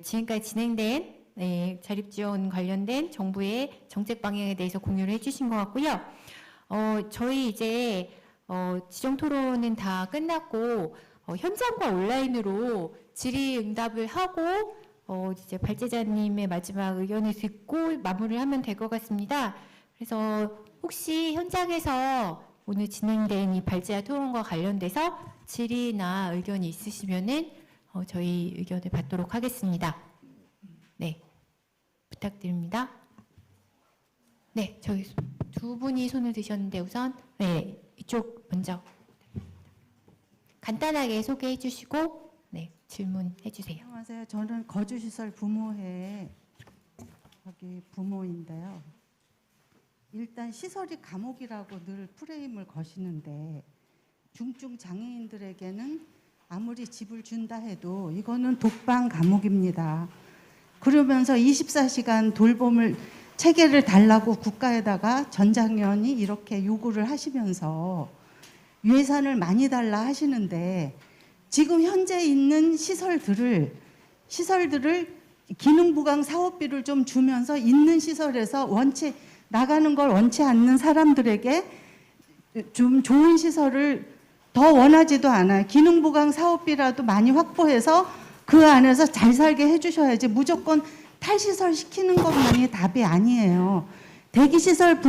지금까지 진행된 자립 지원 관련된 정부의 정책 방향에 대해서 공유를 해주신 것 같고요. 저희 이제 지정 토론은 다 끝났고 현장과 온라인으로 질의응답을 하고 이제 발제자님의 마지막 의견을 듣고 마무리를 하면 될 것 같습니다. 그래서 혹시 현장에서 오늘 진행된 이 발제자 토론과 관련돼서 질의나 의견이 있으시면은 저희 의견을 받도록 하겠습니다. 네, 부탁드립니다. 네, 저희 두 분이 손을 드셨는데 우선 네, 이쪽 먼저 간단하게 소개해 주시고 네, 질문해 주세요. 안녕하세요. 저는 거주시설 부모회 여기 부모인데요. 일단 시설이 감옥이라고 늘 프레임을 거시는데 중증 장애인들에게는 아무리 집을 준다 해도 이거는 독방 감옥입니다. 그러면서 24시간 돌봄을 체계를 달라고 국가에다가 전 장관이 이렇게 요구를 하시면서 예산을 많이 달라 하시는데 지금 현재 있는 시설들을 기능부강 사업비를 좀 주면서 있는 시설에서 나가는 걸 원치 않는 사람들에게 좀 좋은 시설을 더 원하지도 않아요. 기능부강 사업비라도 많이 확보해서 그 안에서 잘 살게 해주셔야지 무조건 탈시설 시키는 것만이 답이 아니에요. 대기자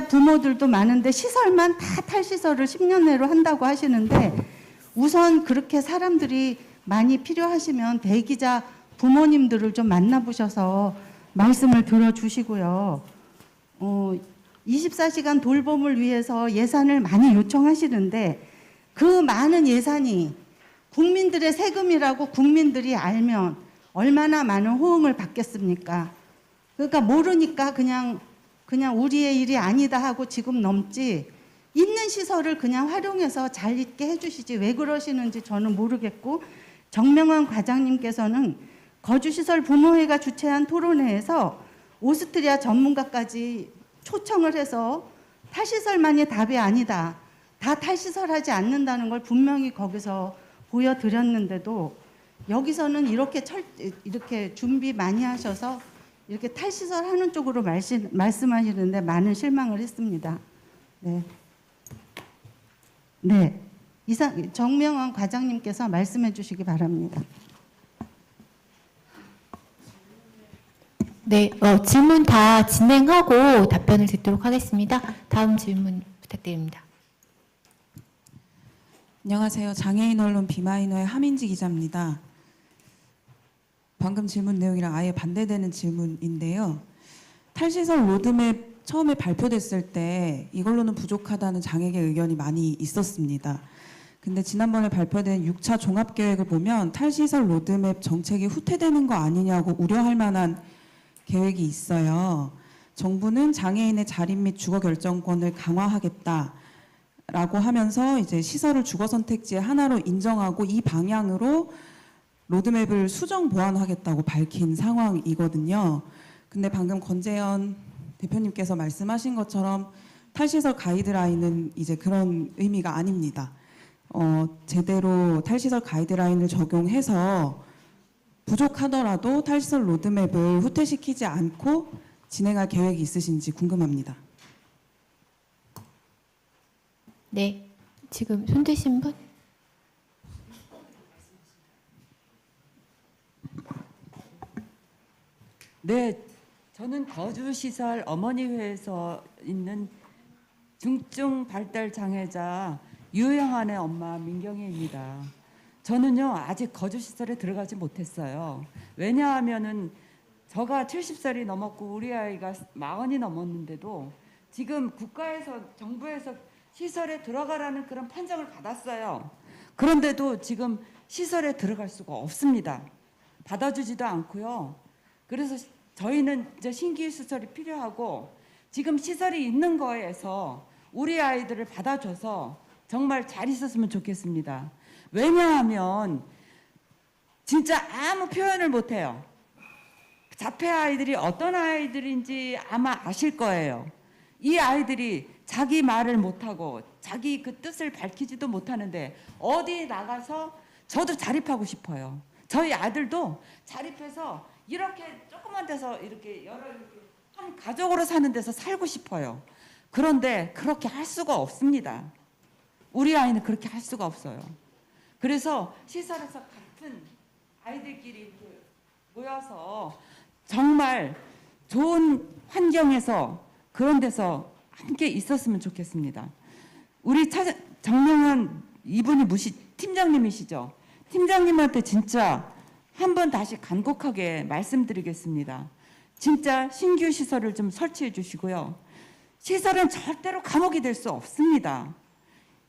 부모들도 많은데 시설만 다 탈시설을 10년 내로 한다고 하시는데 우선 그렇게 사람들이 많이 필요하시면 대기자 부모님들을 좀 만나보셔서 말씀을 들어주시고요. 24시간 돌봄을 위해서 예산을 많이 요청하시는데 그 많은 예산이 국민들의 세금이라고 국민들이 알면 얼마나 많은 호응을 받겠습니까? 그러니까 모르니까 그냥 우리의 일이 아니다 하고 지금 넘지 있는 시설을 그냥 활용해서 잘 있게 해주시지 왜 그러시는지 저는 모르겠고 정명환 과장님께서는 거주시설 부모회가 주최한 토론회에서 오스트리아 전문가까지 초청을 해서 탈시설만이 답이 아니다. 다 탈시설하지 않는다는 걸 분명히 거기서 보여드렸는데도 여기서는 이렇게 준비 많이 하셔서 이렇게 탈시설 하는 쪽으로 말씀하시는데 많은 실망을 했습니다. 네. 이상 정명원 과장님께서 말씀해 주시기 바랍니다. 네, 질문 다 진행하고 답변을 듣도록 하겠습니다. 다음 질문 부탁드립니다. 안녕하세요. 장애인 언론 비마이너의 하민지 기자입니다. 방금 질문 내용이랑 아예 반대되는 질문인데요. 탈시설 로드맵 처음에 발표됐을 때 이걸로는 부족하다는 장애계 의견이 많이 있었습니다. 근데 지난번에 발표된 6차 종합계획을 보면 탈시설 로드맵 정책이 후퇴되는 거 아니냐고 우려할 만한 계획이 있어요. 정부는 장애인의 자립 및 주거 결정권을 강화하겠다라고 하면서 이제 시설을 주거 선택지의 하나로 인정하고 이 방향으로 로드맵을 수정 보완하겠다고 밝힌 상황이거든요. 근데 방금 권재현 대표님께서 말씀하신 것처럼 탈시설 가이드라인은 이제 그런 의미가 아닙니다. 제대로 탈시설 가이드라인을 적용해서 부족하더라도 탈시설 로드맵을 후퇴시키지 않고 진행할 계획이 있으신지 궁금합니다. 네, 지금 손 드신 분? 네, 저는 거주시설 어머니회에서 있는 중증 발달 장애자 유영한의 엄마 민경희입니다. 저는요 아직 거주시설에 들어가지 못했어요. 왜냐하면은 저가 70살이 넘었고 우리 아이가 40이 넘었는데도 지금 국가에서 정부에서 시설에 들어가라는 그런 판정을 받았어요. 그런데도 지금 시설에 들어갈 수가 없습니다. 받아주지도 않고요. 그래서 저희는 이제 신규 시설이 필요하고 지금 시설이 있는 거에서 우리 아이들을 받아줘서 정말 잘 있었으면 좋겠습니다. 왜냐하면 진짜 아무 표현을 못해요. 자폐 아이들이 어떤 아이들인지 아마 아실 거예요. 이 아이들이 자기 말을 못하고 자기 그 뜻을 밝히지도 못하는데 어디 나가서 저도 자립하고 싶어요. 저희 아들도 자립해서 이렇게 조그만 데서 이렇게 한 가족으로 사는 데서 살고 싶어요. 그런데 그렇게 할 수가 없습니다. 우리 아이는 그렇게 할 수가 없어요. 그래서 시설에서 같은 아이들끼리 이렇게 모여서 정말 좋은 환경에서 그런 데서 함께 있었으면 좋겠습니다. 우리 정명한 이분이 팀장님이시죠? 팀장님한테 진짜 한번 다시 간곡하게 말씀드리겠습니다. 진짜 신규 시설을 좀 설치해 주시고요. 시설은 절대로 감옥이 될 수 없습니다.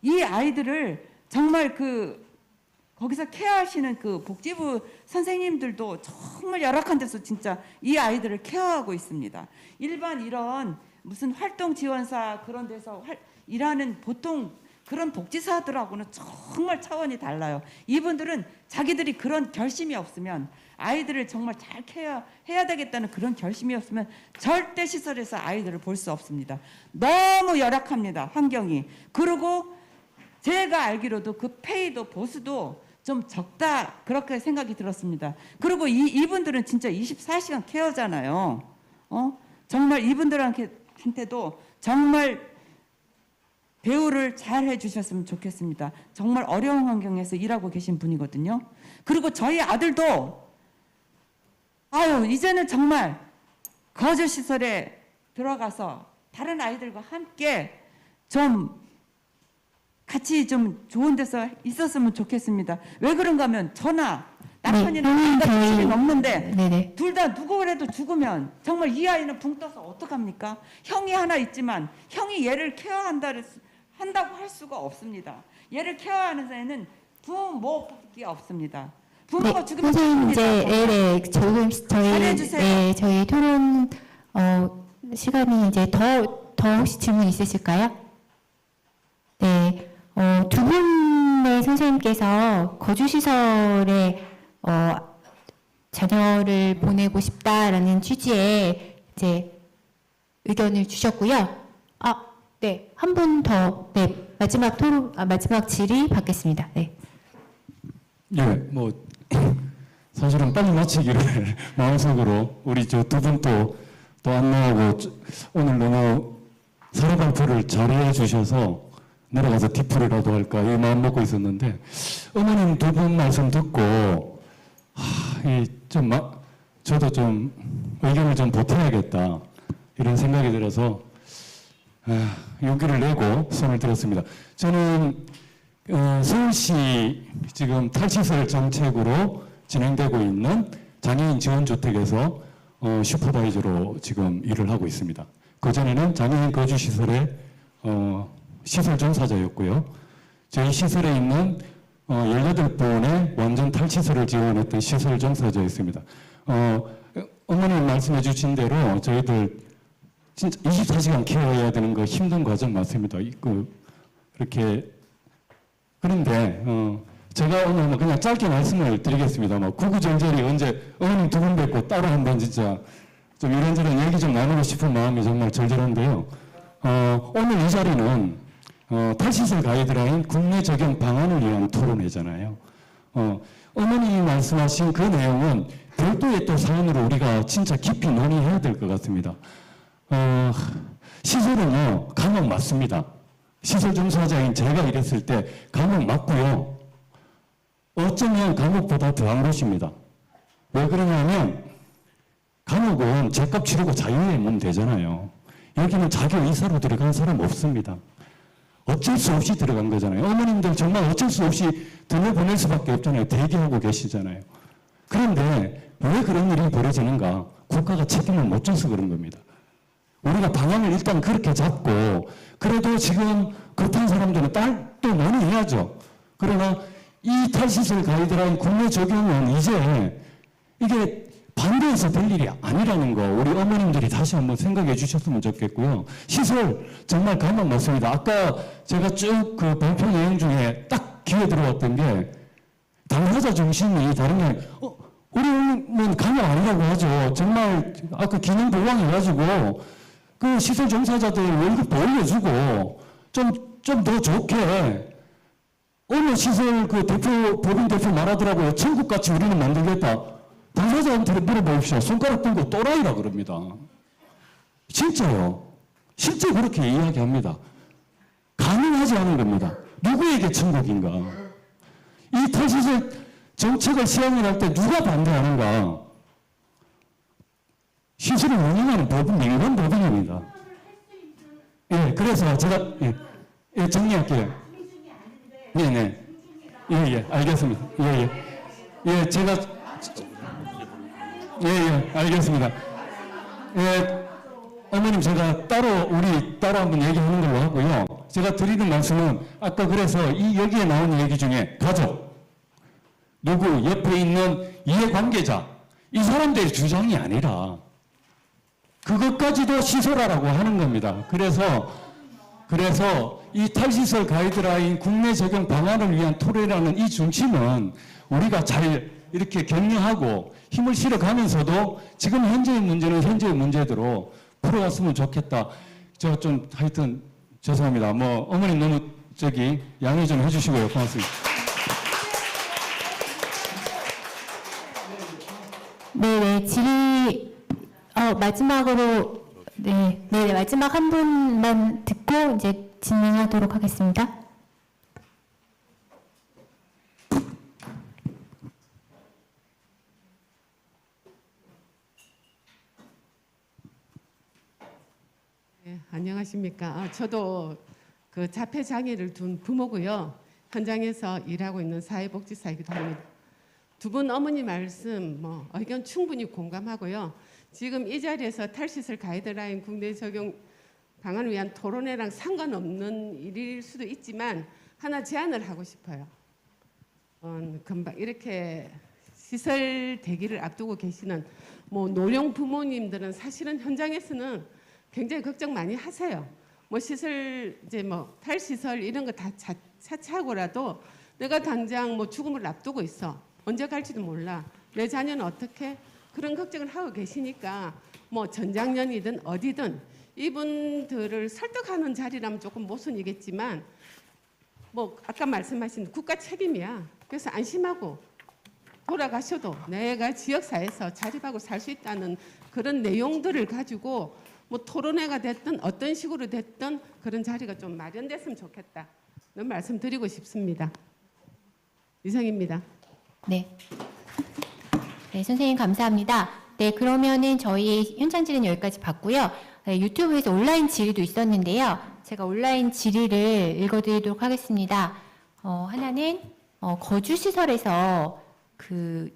이 아이들을 정말 거기서 케어하시는 그 복지부 선생님들도 정말 열악한 데서 진짜 이 아이들을 케어하고 있습니다. 일반 이런 무슨 활동 지원사 그런 데서 일하는 보통 그런 복지사들하고는 정말 차원이 달라요. 이분들은 자기들이 그런 결심이 없으면 아이들을 정말 잘 케어해야 되겠다는 그런 결심이 없으면 절대 시설에서 아이들을 볼 수 없습니다. 너무 열악합니다. 환경이. 그리고 제가 알기로도 그 페이도 보수도 좀 적다 그렇게 생각이 들었습니다. 그리고 이분들은 진짜 24시간 케어잖아요. 정말 이분들한테도 정말 대우를 잘 해주셨으면 좋겠습니다. 정말 어려운 환경에서 일하고 계신 분이거든요. 그리고 저희 아들도 이제는 정말 거주시설에 들어가서 다른 아이들과 함께 좀 같이 좀 좋은 데서 있었으면 좋겠습니다. 왜 그런가 하면 저나 남편이나 70이 넘는데 둘 다 누구라도 죽으면 정말 이 아이는 붕 떠서 어떡합니까? 형이 하나 있지만 형이 얘를 한다고 할 수가 없습니다. 얘를 케어하는 데는 부모밖에 없습니다. 부모가 죽으면 선생님 이제 잘해주세요. 저희 토론 시간이 이제 더 혹시 질문 있으실까요? 네, 두 분의 선생님께서 거주시설에 자녀를 보내고 싶다라는 취지의 이제 의견을 주셨고요. 네, 한 분 더, 네, 마지막 질의 받겠습니다. 네. 네, 사실은 빨리 마치기를 마음속으로 우리 두 분 또 안내하고 오늘 너무 사례 발표를 잘해 주셔서 내려가서 뒤풀이라도 할까 이 마음 먹고 있었는데 어머님 두 분 말씀 듣고 저도 좀 의견을 좀 보태야겠다 이런 생각이 들어서 용기를 내고 손을 들었습니다. 저는 서울시 지금 탈시설 정책으로 진행되고 있는 장애인 지원주택에서 슈퍼바이저로 지금 일을 하고 있습니다. 그전에는 장애인 거주시설의 시설 종사자였고요. 저희 시설에 있는 18분의 완전 탈시설을 지원했던 시설 종사자였습니다. 어머님 말씀해 주신 대로 저희들 진짜 24시간 케어해야 되는 거 힘든 과정 맞습니다. 그렇게 그런데 제가 오늘 그냥 짧게 말씀을 드리겠습니다. 구구절절히 언제 어머님 두 분 뵙고 따로 한번 진짜 좀 이런저런 얘기 좀 나누고 싶은 마음이 정말 절절한데요. 오늘 이 자리는 탈시설 가이드라인 국내 적용 방안을 위한 토론회잖아요. 어머님이 말씀하신 그 내용은 별도의 또 사안으로 우리가 진짜 깊이 논의해야 될 것 같습니다. 시설은요, 감옥 맞습니다. 시설 종사자인 제가 일했을 때 감옥 맞고요. 어쩌면 감옥보다 더한 곳입니다. 왜 그러냐면 감옥은 죄값 치르고 자유에 몸 되잖아요. 여기는 자기 의사로 들어간 사람 없습니다. 어쩔 수 없이 들어간 거잖아요. 어머님들 정말 어쩔 수 없이 들려보낼 수밖에 없잖아요. 대기하고 계시잖아요. 그런데 왜 그런 일이 벌어지는가? 국가가 책임을 못 져서 그런 겁니다. 우리가 방향을 일단 그렇게 잡고 그래도 지금 급한 사람들은 또 논의해야죠. 그러나 이 탈시설 가이드라인 국내 적용은 이제 이게 반대해서 될 일이 아니라는 거 우리 어머님들이 다시 한번 생각해 주셨으면 좋겠고요. 시설 정말 감옥 맞습니다. 아까 제가 쭉 그 발표 내용 중에 딱 귀에 들어왔던 게 당사자 중심이 다른 게 아니라 우리는 감옥 아니라고 하죠. 정말 아까 기능 보강해가지고 그 시설 종사자들 월급도 올려주고 좀 더 좋게 어느 시설 그 법인 대표 말하더라고요. 천국같이 우리는 만들겠다. 당사자한테 물어보십시오. 손가락 들고 또라이라 그럽니다. 진짜요. 실제 그렇게 이야기합니다. 가능하지 않은 겁니다. 누구에게 천국인가? 이 탈시설 정책을 시행을 할 때 누가 반대하는가? 시설을 운영하는 법은 민간 법인입니다. 예, 그래서 제가 정리할게요. 네, 알겠습니다. 제가 알겠습니다. 어머님 제가 따로 한번 얘기하는 걸로 하고요. 제가 드리는 말씀은 아까 그래서 여기에 나오는 얘기 중에 가족, 누구 옆에 있는 이해관계자 이 사람들의 주장이 아니라 그것까지도 시설화라고 하는 겁니다. 그래서 이 탈시설 가이드라인 국내 적용 방안을 위한 토론이라는 이 중심은 우리가 잘 이렇게 격려하고 힘을 실어가면서도 지금 현재의 문제는 현재의 문제대로 풀어갔으면 좋겠다. 저 좀 하여튼 죄송합니다. 어머님 너무 양해 좀 해주시고요. 고맙습니다. 네, 질의 마지막으로 마지막 한 분만 듣고 이제 진행하도록 하겠습니다. 네, 안녕하십니까. 저도 그 자폐 장애를 둔 부모고요. 현장에서 일하고 있는 사회복지사이기도 합니다. 두 분 어머니 말씀 의견 충분히 공감하고요. 지금 이 자리에서 탈시설 가이드라인 국내 적용 방안을 위한 토론회랑 상관없는 일일 수도 있지만 하나 제안을 하고 싶어요. 금방 이렇게 시설 대기를 앞두고 계시는 노령 부모님들은 사실은 현장에서는 굉장히 걱정 많이 하세요. 시설 탈시설 이런 거 다 차치하고라도 내가 당장 죽음을 앞두고 있어. 언제 갈지도 몰라. 내 자녀는 어떻게? 그런 걱정을 하고 계시니까 전장년이든 어디든 이분들을 설득하는 자리라면 조금 모순이겠지만 아까 말씀하신 국가 책임이야. 그래서 안심하고 돌아가셔도 내가 지역사회에서 자립하고 살 수 있다는 그런 내용들을 가지고 토론회가 됐든 어떤 식으로 됐든 그런 자리가 좀 마련됐으면 좋겠다. 말씀드리고 싶습니다. 이상입니다. 네. 네, 선생님 감사합니다. 네, 그러면은 저희 현장 질의는 여기까지 봤고요. 네, 유튜브에서 온라인 질의도 있었는데요. 제가 온라인 질의를 읽어드리도록 하겠습니다. 하나는 거주시설에서 그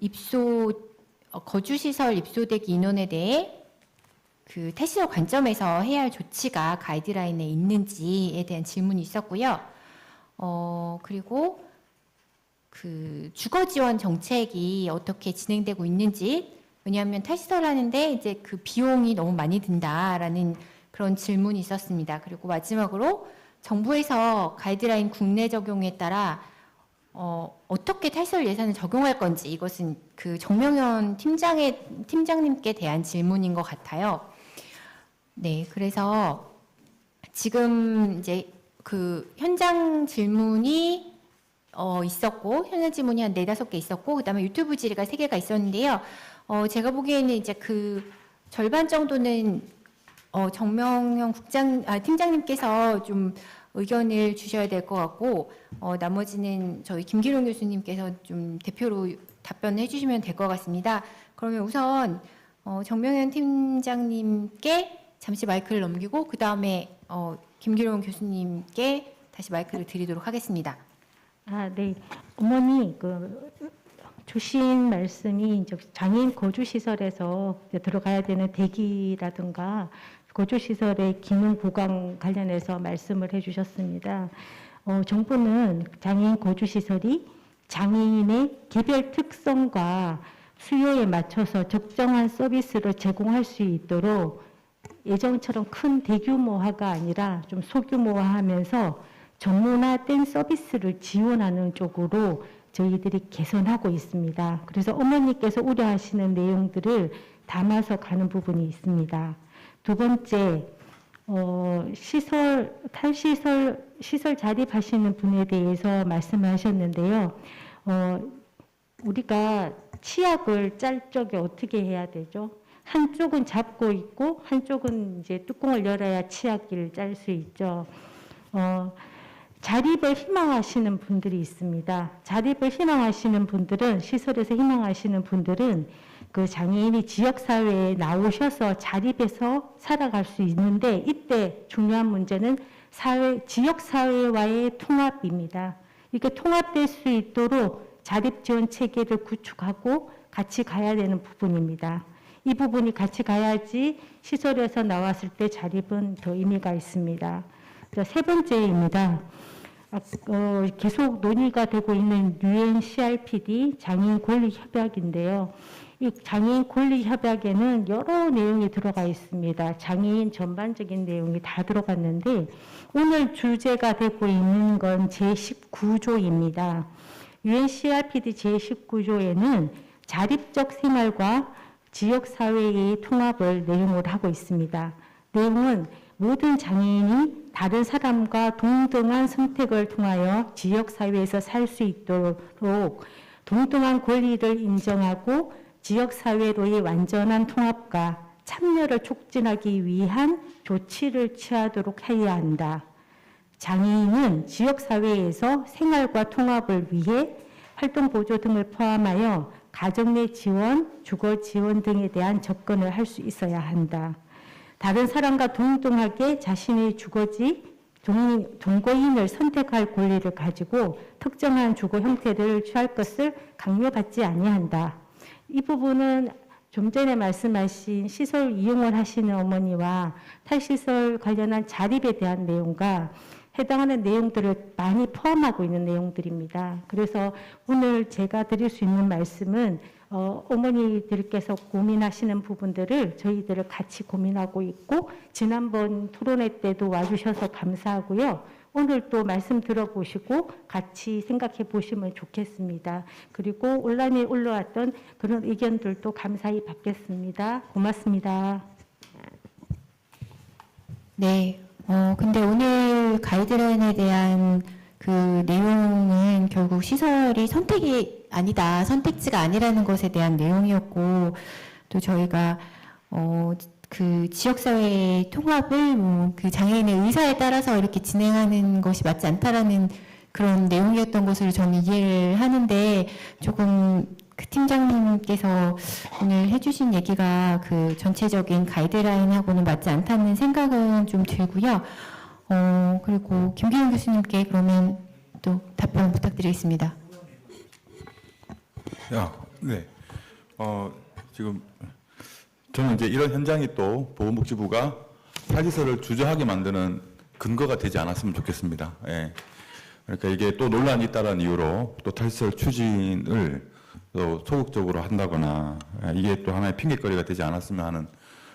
거주시설 입소되기 인원에 대해 그 탈시설 관점에서 해야 할 조치가 가이드라인에 있는지에 대한 질문이 있었고요. 그리고 그 주거 지원 정책이 어떻게 진행되고 있는지, 왜냐하면 탈시설 하는데 이제 그 비용이 너무 많이 든다라는 그런 질문이 있었습니다. 그리고 마지막으로 정부에서 가이드라인 국내 적용에 따라 어떻게 탈시설 예산을 적용할 건지, 이것은 그 정명현 팀장님께 대한 질문인 것 같아요. 네, 그래서 지금 이제 그 현장 질문이 있었고, 현장 질문이 한 4-5개 있었고, 그다음에 유튜브 질의가 3개가 있었는데요. 제가 보기에는 이제 그 절반 정도는 정명현 팀장님께서 좀 의견을 주셔야 될 것 같고, 나머지는 저희 김기룡 교수님께서 좀 대표로 답변을 해주시면 될 것 같습니다. 그러면 우선 정명현 팀장님께 잠시 마이크를 넘기고, 그 다음에 김기룡 교수님께 다시 마이크를 드리도록 하겠습니다. 네. 어머니 주신 말씀이 이제 장애인 거주시설에서 들어가야 되는 대기라든가 거주시설의 기능 보강 관련해서 말씀을 해주셨습니다. 정부는 장애인 거주시설이 장애인의 개별 특성과 수요에 맞춰서 적정한 서비스를 제공할 수 있도록 예전처럼 큰 대규모화가 아니라 좀 소규모화하면서 전문화된 서비스를 지원하는 쪽으로 저희들이 개선하고 있습니다. 그래서 어머니께서 우려하시는 내용들을 담아서 가는 부분이 있습니다. 두 번째, 시설 자립하시는 분에 대해서 말씀하셨는데요. 우리가 치약을 짤 적에 어떻게 해야 되죠? 한쪽은 잡고 있고 한쪽은 이제 뚜껑을 열어야 치약을 짤 수 있죠. 자립을 희망하시는 분들이 있습니다. 자립을 희망하시는 분들은, 시설에서 희망하시는 분들은 그 장애인이 지역사회에 나오셔서 자립해서 살아갈 수 있는데, 이때 중요한 문제는 지역사회와의 통합입니다. 이렇게 통합될 수 있도록 자립지원 체계를 구축하고 같이 가야 되는 부분입니다. 이 부분이 같이 가야지 시설에서 나왔을 때 자립은 더 의미가 있습니다. 세 번째입니다. 계속 논의가 되고 있는 UN CRPD 장애인 권리 협약인데요. 이 장애인 권리 협약에는 여러 내용이 들어가 있습니다. 장애인 전반적인 내용이 다 들어갔는데, 오늘 주제가 되고 있는 건 제19조입니다. UN CRPD 제19조에는 자립적 생활과 지역사회의 통합을 내용으로 하고 있습니다. 내용은 모든 장애인이 다른 사람과 동등한 선택을 통하여 지역사회에서 살 수 있도록 동등한 권리를 인정하고 지역사회로의 완전한 통합과 참여를 촉진하기 위한 조치를 취하도록 해야 한다. 장애인은 지역사회에서 생활과 통합을 위해 활동보조 등을 포함하여 가정 내 지원, 주거 지원 등에 대한 접근을 할 수 있어야 한다. 다른 사람과 동등하게 자신의 주거지, 동거인을 선택할 권리를 가지고 특정한 주거 형태를 취할 것을 강요받지 아니한다. 이 부분은 좀 전에 말씀하신 시설 이용을 하시는 어머니와 탈시설 관련한 자립에 대한 내용과 해당하는 내용들을 많이 포함하고 있는 내용들입니다. 그래서 오늘 제가 드릴 수 있는 말씀은 어머니들께서 고민하시는 부분들을 저희들을 같이 고민하고 있고, 지난번 토론회 때도 와주셔서 감사하고요. 오늘 또 말씀 들어보시고 같이 생각해 보시면 좋겠습니다. 그리고 온라인에 올라왔던 그런 의견들도 감사히 받겠습니다. 고맙습니다. 네. 근데 오늘 가이드라인에 대한 그 내용은 결국 시설이 선택이 아니다, 선택지가 아니라는 것에 대한 내용이었고, 또 저희가 그 지역사회의 통합을 그 장애인의 의사에 따라서 이렇게 진행하는 것이 맞지 않다라는 그런 내용이었던 것으로 저는 이해를 하는데 조금 그 팀장님께서 오늘 해주신 얘기가 그 전체적인 가이드라인하고는 맞지 않다는 생각은 좀 들고요. 그리고 김기현 교수님께 그러면 또 답변 부탁드리겠습니다. 네. 지금 저는 이제 이런 현장이 또 보건복지부가 탈시설을 주저하게 만드는 근거가 되지 않았으면 좋겠습니다. 예. 그러니까 이게 또 논란이 있다는 이유로 또 탈시설 추진을 또 소극적으로 한다거나 이게 또 하나의 핑계거리가 되지 않았으면 하는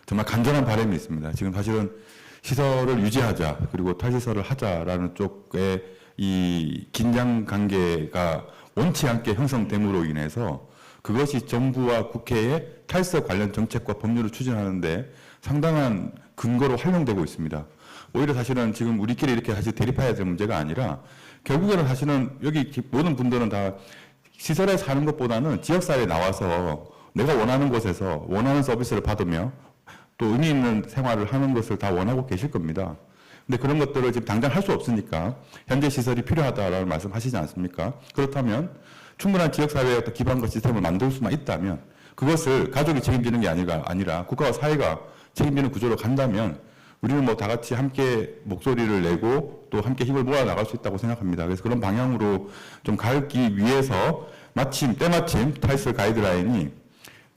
정말 간절한 바람이 있습니다. 지금 사실은 시설을 유지하자 그리고 탈시설을 하자라는 쪽에 이 긴장 관계가 원치 않게 형성됨으로 인해서 그것이 정부와 국회의 탈시설 관련 정책과 법률을 추진하는데 상당한 근거로 활용되고 있습니다. 오히려 사실은 지금 우리끼리 이렇게 사실 대립해야 될 문제가 아니라 결국에는 사실은 여기 모든 분들은 다 시설에 사는 것보다는 지역사회에 나와서 내가 원하는 곳에서 원하는 서비스를 받으며 또 의미 있는 생활을 하는 것을 다 원하고 계실 겁니다. 근데 그런 것들을 지금 당장 할 수 없으니까 현재 시설이 필요하다라는 말씀하시지 않습니까? 그렇다면 충분한 지역사회의 어떤 기반과 시스템을 만들 수만 있다면 그것을 가족이 책임지는 게 아니라 국가와 사회가 책임지는 구조로 간다면 우리는 뭐 다 같이 함께 목소리를 내고 또 함께 힘을 모아 나갈 수 있다고 생각합니다. 그래서 그런 방향으로 좀 가기 위해서 때마침 탈시설 가이드라인이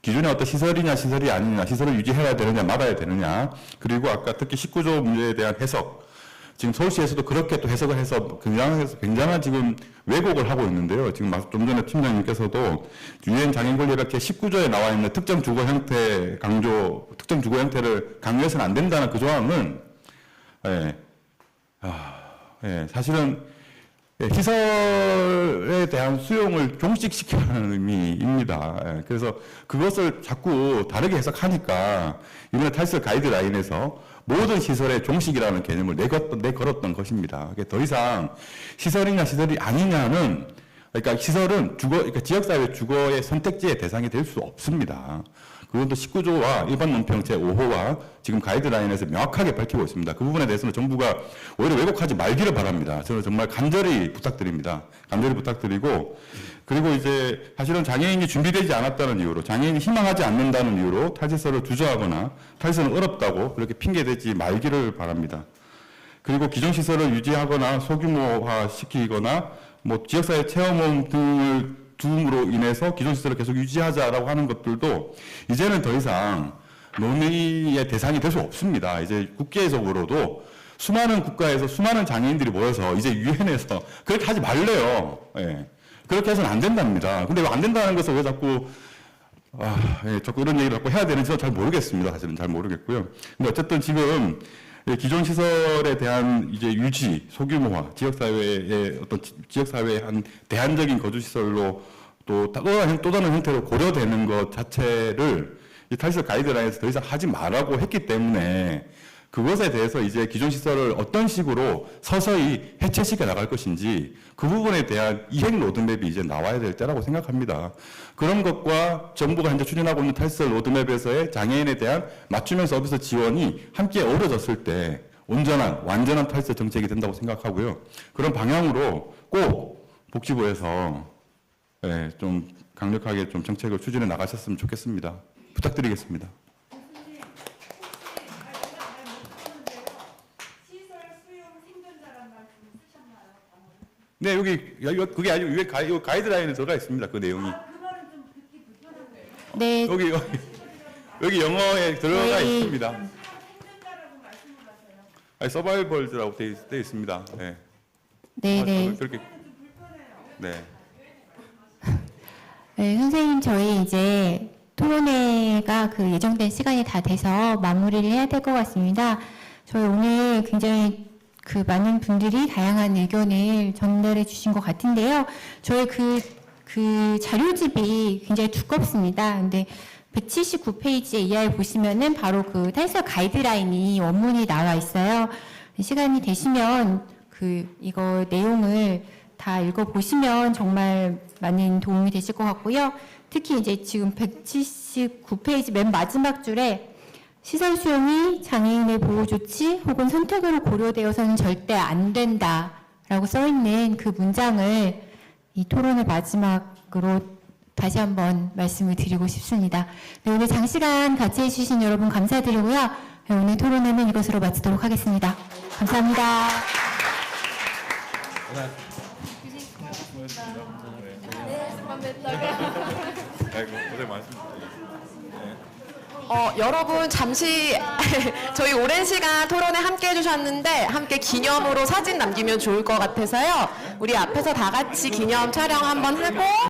기존의 어떤 시설이냐 시설이 아니냐, 시설을 유지해야 되느냐 말아야 되느냐, 그리고 아까 특히 19조 문제에 대한 해석, 지금 서울시에서도 그렇게 또 해석을 해서 굉장한 지금 왜곡을 하고 있는데요. 지금 좀 전에 팀장님께서도 유엔 장애인 권리가 제19조에 나와 있는 특정 주거 형태 특정 주거 형태를 강요해서는 안 된다는 그 조항은 사실은 시설에 대한 수용을 종식시키는 의미입니다. 그래서 그것을 자꾸 다르게 해석하니까 이번에 탈시설 가이드라인에서 모든 시설의 종식이라는 개념을 내걸었던 것입니다. 더 이상 시설이냐 시설이 아니냐는 그러니까 시설은 그러니까 지역사회 주거의 선택지의 대상이 될 수 없습니다. 그것도 19조와 일반 논평 제5호와 지금 가이드라인에서 명확하게 밝히고 있습니다. 그 부분에 대해서는 정부가 오히려 왜곡하지 말기를 바랍니다. 저는 정말 간절히 부탁드립니다. 간절히 부탁드리고, 그리고 이제 사실은 장애인이 준비되지 않았다는 이유로, 장애인이 희망하지 않는다는 이유로 탈시설을 주저하거나 탈시설은 어렵다고 그렇게 핑계대지 말기를 바랍니다. 그리고 기존 시설을 유지하거나 소규모화 시키거나 뭐 지역사회 체험홈 등을 둠으로 인해서 기존 시설을 계속 유지하자라고 하는 것들도 이제는 더 이상 논의의 대상이 될 수 없습니다. 이제 국제적으로도 수많은 국가에서 수많은 장애인들이 모여서 이제 유엔에서 그렇게 하지 말래요. 그렇게 해서는 안 된답니다. 근데 왜 안 된다는 것을 왜 자꾸 자꾸 이런 얘기를 자꾸 해야 되는지 잘 모르겠습니다. 사실은 잘 모르겠고요. 근데 어쨌든 지금 기존 시설에 대한 이제 유지, 소규모화, 지역사회의 어떤 지역사회의 한 대안적인 거주시설로 또 다른 형태로 고려되는 것 자체를 이 탈시설 가이드라인에서 더 이상 하지 말라고 했기 때문에 그것에 대해서 이제 기존 시설을 어떤 식으로 서서히 해체시켜 나갈 것인지 그 부분에 대한 이행 로드맵이 이제 나와야 될 때라고 생각합니다. 그런 것과 정부가 현재 추진하고 있는 탈시설 로드맵에서의 장애인에 대한 맞춤형 서비스 지원이 함께 어우러졌을 때 완전한 탈시설 정책이 된다고 생각하고요. 그런 방향으로 꼭 복지부에서 좀 강력하게 좀 정책을 추진해 나가셨으면 좋겠습니다. 부탁드리겠습니다. 네, 그게 아니고 위에 가이드라인에 들어가 있습니다. 그 내용이. 네. 여기 영어에 들어가 있습니다. 서바이벌즈라고 되어 있습니다. 네. 네. 그렇게. 네. 네, 선생님, 저희 이제 토론회가 그 예정된 시간이 다 돼서 마무리를 해야 될 것 같습니다. 저희 오늘 굉장히 그 많은 분들이 다양한 의견을 전달해 주신 것 같은데요. 저희 그 자료집이 굉장히 두껍습니다. 근데 179페이지에 이하에 보시면은 바로 그 탈시설 가이드라인이 원문이 나와 있어요. 시간이 되시면 이거 내용을 다 읽어보시면 정말 많은 도움이 되실 것 같고요. 특히 이제 지금 179페이지 맨 마지막 줄에 시설 수용이 장애인의 보호 조치 혹은 선택으로 고려되어서는 절대 안 된다 라고 써 있는 그 문장을 이 토론의 마지막으로 다시 한번 말씀을 드리고 싶습니다. 네, 오늘 장시간 같이 해주신 여러분 감사드리고요. 네, 오늘 토론회는 이것으로 마치도록 하겠습니다. 감사합니다. 아이고, 고생 많습니다. 여러분 잠시 저희 오랜 시간 토론에 함께 해주셨는데 함께 기념으로 사진 남기면 좋을 것 같아서요. 우리 앞에서 다 같이 기념 촬영 한번 하고